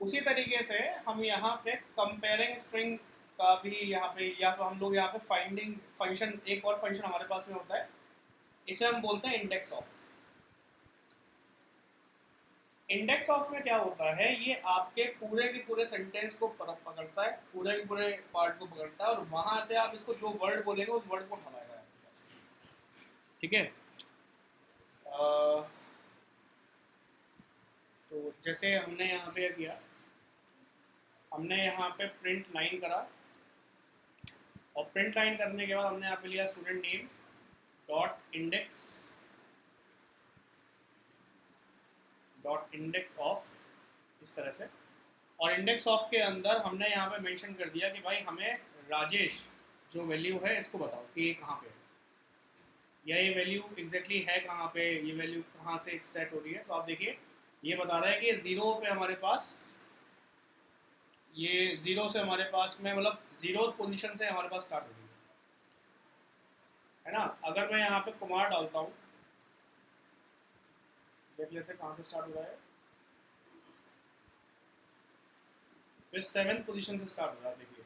उसी तरीके से हम यहाँ पे कंपेयरिंग स्ट्रिंग का भी यहाँ पे, या तो हम लोग यहाँ पे फाइंडिंग फंक्शन, एक और फंक्शन हमारे पास में होता है, इसे हम बोलते हैं इंडेक्स ऑफ। इंडेक्स ऑफ में क्या होता है, ये आपके पूरे के पूरे सेंटेंस को पकड़ता है, पूरे के पूरे पार्ट को पकड़ता है, और वहां से आप इसको जो वर्ड बोलेंगे उस वर्ड को उठाएगा। ठीक है, तो जैसे हमने यहाँ पे किया, हमने यहाँ पे प्रिंट लाइन करा, और प्रिंट लाइन करने के बाद हमने यहाँ पे लिया student name dot index of, इस तरह से, और इंडेक्स ऑफ के अंदर हमने यहाँ पे मेंशन कर दिया कि भाई हमें राजेश जो वैल्यू है इसको बताओ कि ये कहाँ पे है, या ये वैल्यू एग्जैक्टली है कहाँ पे, ये वैल्यू कहाँ से एक्सट्रैक्ट हो रही है। तो आप देखिए ये बता रहा है कि जीरो पे हमारे पास, ये जीरो से हमारे पास में, मतलब जीरो पोजीशन से हमारे पास स्टार्ट हो रही है ना। अगर मैं यहाँ पे कुमार डालता हूँ, देख लेते हैं कहाँ से स्टार्ट हो रहा है, फिर 7th पोजीशन से स्टार्ट हो रहा है। देखिए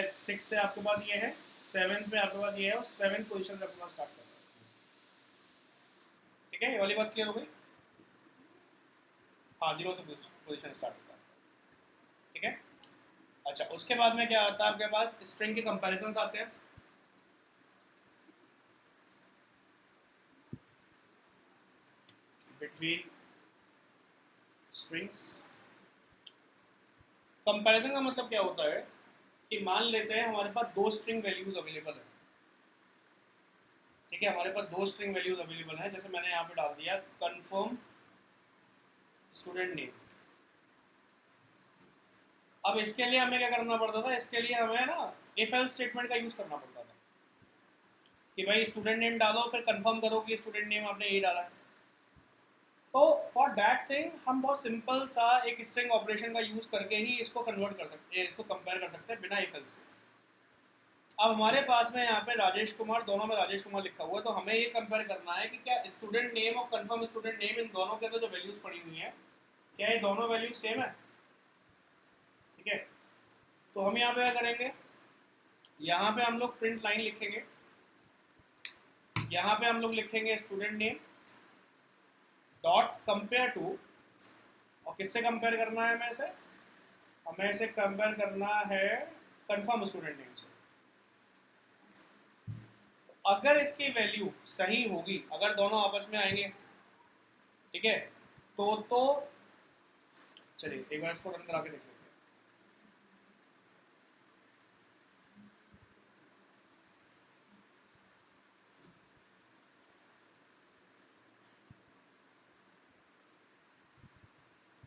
6 से आपके पास ये है, 7th पे आपके पास ये है, और 7th पोजीशन से आपके पास स्टार्ट कर रहा है। ठीक है, ये वाली बात क्लियर हो गई? हाँ, 0 से पोजीशन स्टार्ट होता है। ठीक है, अच्छा उसके बाद में क्या आता है आपके पास, स्ट्रिंग के कंपैरिजंस आते हैं। बिटवीन स्ट्रिंग्स, कंपैरिजन का मतलब क्या होता है कि मान लेते हैं हमारे पास दो स्ट्रिंग वैल्यूज अवेलेबल है, ठीक है, हमारे पास दो स्ट्रिंग वैल्यूज अवेलेबल है, जैसे मैंने यहाँ पे डाल दिया कंफर्म स्टूडेंट नेम। अब इसके लिए हमें क्या करना पड़ता था, इसके लिए हमें ना इफ एल्स स्टेटमेंट का यूज करना पड़ता था कि भाई स्टूडेंट नेम डालो, फिर कंफर्म करो कि स्टूडेंट नेम आपने ये डाला है। तो फॉर दैट थिंग हम बहुत सिंपल सा एक स्ट्रिंग ऑपरेशन का यूज करके ही इसको कन्वर्ट कर सकते हैं, इसको कंपेयर कर सकते हैं बिना इफ एल्स के। अब हमारे पास में यहाँ पे राजेश कुमार, दोनों में राजेश कुमार लिखा हुआ है, तो हमें ये कंपेयर करना है कि क्या स्टूडेंट नेम और कंफर्म स्टूडेंट नेम इन दोनों के अंदर जो वैल्यूज पड़ी हुई हैं, क्या ये दोनों वैल्यूज सेम है, ठीक है। तो हम यहाँ पे क्या करेंगे, यहाँ पे हम लोग प्रिंट लाइन लिखेंगे, यहाँ पे हम लोग लिखेंगे student name dot compare to, और किससे कंपेयर करना है हमें इसे, हमें इसे कंपेयर करना है कंफर्म स्टूडेंट नेम से। अगर इसकी वैल्यू सही होगी, अगर दोनों आपस में आएंगे, ठीक है, तो चलिए एक बार इसको रन करा के देख लेते हैं।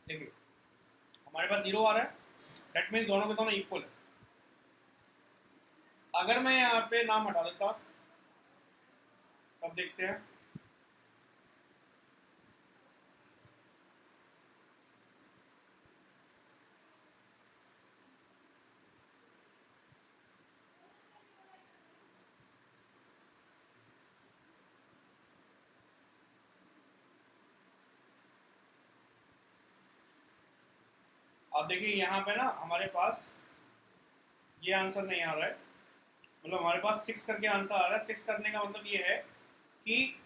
देखिए हमारे पास 0 आ रहा है, दैट मीन्स दोनों के दोनों इक्वल है। अगर मैं यहाँ पे नाम हटा देता, तब देखते हैं, आप देखिए यहाँ पे ना हमारे पास ये आंसर नहीं आ रहा है, मतलब हमारे पास 6 करके आंसर आ रहा है। 6 करने का मतलब ये है कि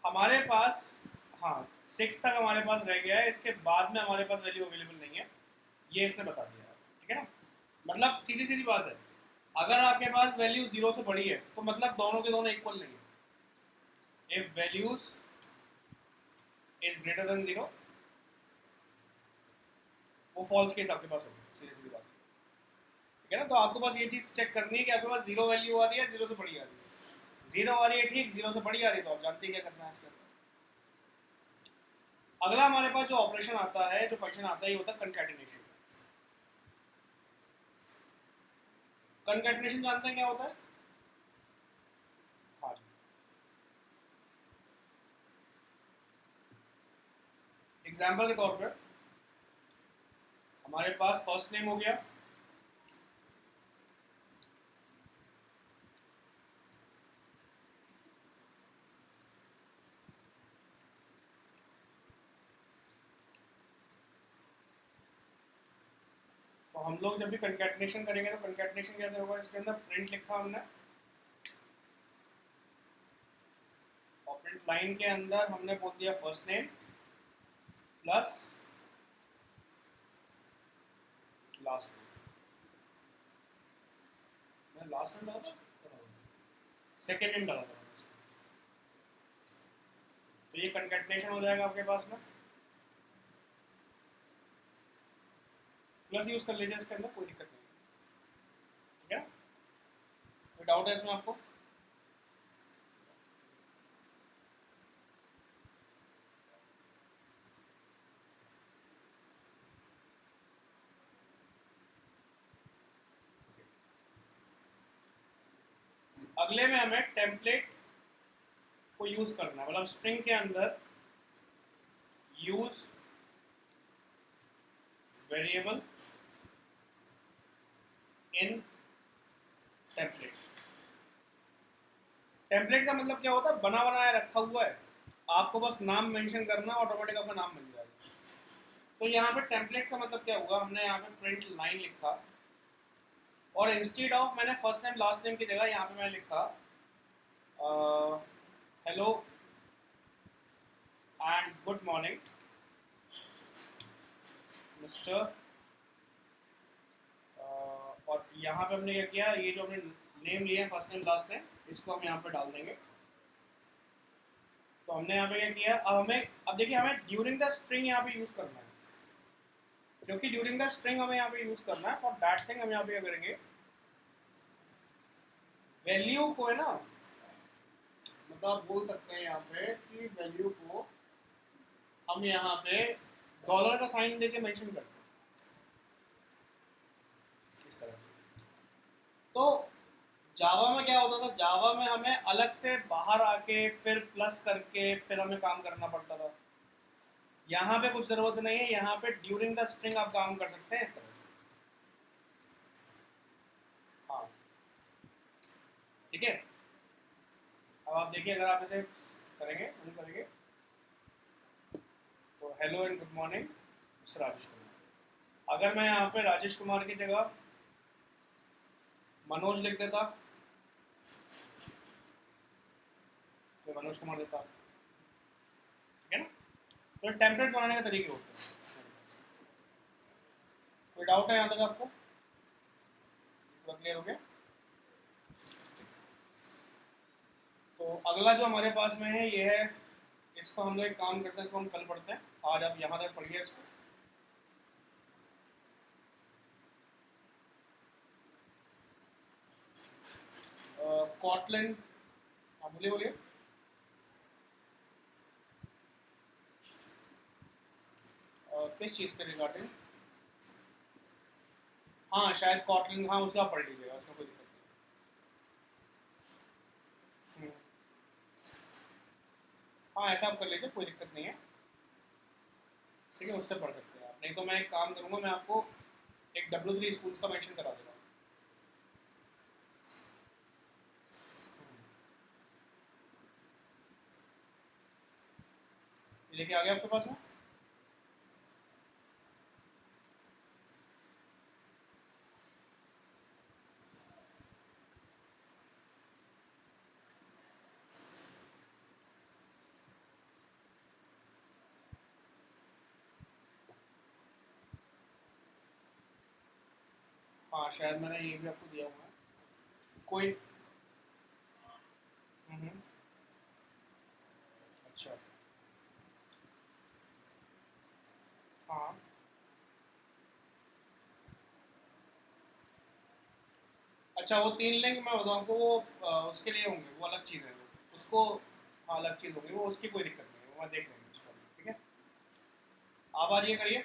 हमारे पास, हाँ 6 तक हमारे पास रह गया है, इसके बाद में हमारे पास वैल्यू अवेलेबल नहीं है, ये इसने बता दिया, ठीक है ना। मतलब सीधी सीधी बात है, अगर आपके पास वैल्यू 0 से बड़ी है तो मतलब दोनों के दोनों इक्वल नहीं है। If values is greater than 0, वो फॉल्स केस आपके पास होगा, सीधी सीधी बात, ठीक है ना। तो आपको बस ये चीज़ चेक करनी है कि आपके पास 0 वैल्यू आ रही है, 0 से बड़ी आ रही है। 0 आ रही है ठीक, 0 से बड़ी आ रही है तो आप जानते हैं क्या करना है इसके अंदर। अगला हमारे पास जो ऑपरेशन आता है, जो फंक्शन आता है, ये होता है कंकैटिनेशन। कंकैटिनेशन जानते हैं क्या होता है? हाँ जी, एग्जाम्पल के तौर पर हमारे पास फर्स्ट नेम हो गया, तो हम लोग जब भी कंकैटिनेशन करेंगे तो कंकैटिनेशन कैसे होगा, इसके अंदर प्रिंट लिखा हमने, और प्रिंट लाइन के अंदर हमने बोल दिया first name plus last name. मैं लास्ट नेम डाला था, सेकेंड नेम डाला था, तो ये कंकैटिनेशन हो जाएगा आपके पास में। प्लस यूज कर लीजिए इसके अंदर, कोई दिक्कत नहीं, ठीक है। कोई डाउट है इसमें आपको? अगले में हमें टेम्पलेट को यूज करना है, मतलब स्ट्रिंग के अंदर use variable in template. Template का मतलब क्या होता है, बना बनाया रखा हुआ है, आपको बस नाम मेंशन करना, ऑटोमेटिक अपना नाम मिल जाएगा। तो यहाँ पे टेम्पलेट्स का मतलब क्या हुआ, हमने यहाँ पे प्रिंट लाइन लिखा, और इंस्टेड ऑफ मैंने फर्स्ट नेम लास्ट नेम की जगह यहाँ पे मैं लिखा hello and good morning mister, और यहाँ पे हमने क्या किया, ये जो हमने नेम लिया है फर्स्ट नेम लास्ट नेम, इसको हम यहाँ पे डाल देंगे। तो हमने यहाँ पे क्या किया, अब देखिए हमें ड्यूरिंग द स्ट्रिंग यहाँ पे यूज करना है, क्योंकि ड्यूरिंग द स्ट्रिंग हमें यहाँ पे यूज करना है। फॉर दैट थिंग हम यहाँ पे क्या करेंगे, वैल्यू को है ना, मतलब आप बोल सकते हैं यहाँ पे कि वैल्यू को हम यहाँ पे डॉलर का साइन देके मेंशन करते हैं इस तरह से। तो जावा में क्या होता था, जावा में हमें अलग से बाहर आके फिर प्लस करके फिर हमें काम करना पड़ता था। यहाँ पे कुछ जरूरत नहीं है, यहाँ पे ड्यूरिंग द स्ट्रिंग आप काम कर सकते हैं इस तरह से। हाँ ठीक है। अब आप देखिए, अगर आप इसे करेंगे रन करेंगे तो hello and good morning mister Rajesh Kumar. अगर मैं यहाँ पे राजेश कुमार की जगह मनोज लिख देता तो मनोज कुमार देता, ठीक है ना। तो टेम्पलेट बनाने के तरीके होते हैं। कोई डाउट है यहाँ तक आपको? पूरा क्लियर हो गया? तो अगला जो हमारे पास में है ये है, इसको हम लोग एक काम करते हैं, इसको हम कल पढ़ते हैं। आज आप यहाँ तक पढ़िए इसको। कॉटलिन, हाँ बोलिए बोलिए। किस चीज़ के रिगार्डिंग? हाँ शायद कॉटलिन, हाँ उसका पढ़ लीजिएगा, उसमें कोई दिक्कत नहीं। हाँ ऐसा आप कर लीजिए, कोई दिक्कत नहीं है, ठीक है, उससे पढ़ सकते हैं आप। नहीं तो मैं एक काम करूँगा, मैं आपको एक W3 स्कूल्स का मेंशन करा दूँगा। ये लेके आ गया आपके पास है? हाँ शायद मैंने ये भी आपको दिया हुआ है कोई। अच्छा हाँ अच्छा, वो 3 लिंक मैं बताऊँ आपको, वो उसके लिए होंगे, वो अलग चीज़ है वो, उसको हाँ अलग चीज़ होगी वो, उसकी कोई दिक्कत नहीं है, वो मैं देख लेंगे उसको, ठीक है। आप आज ये करिए।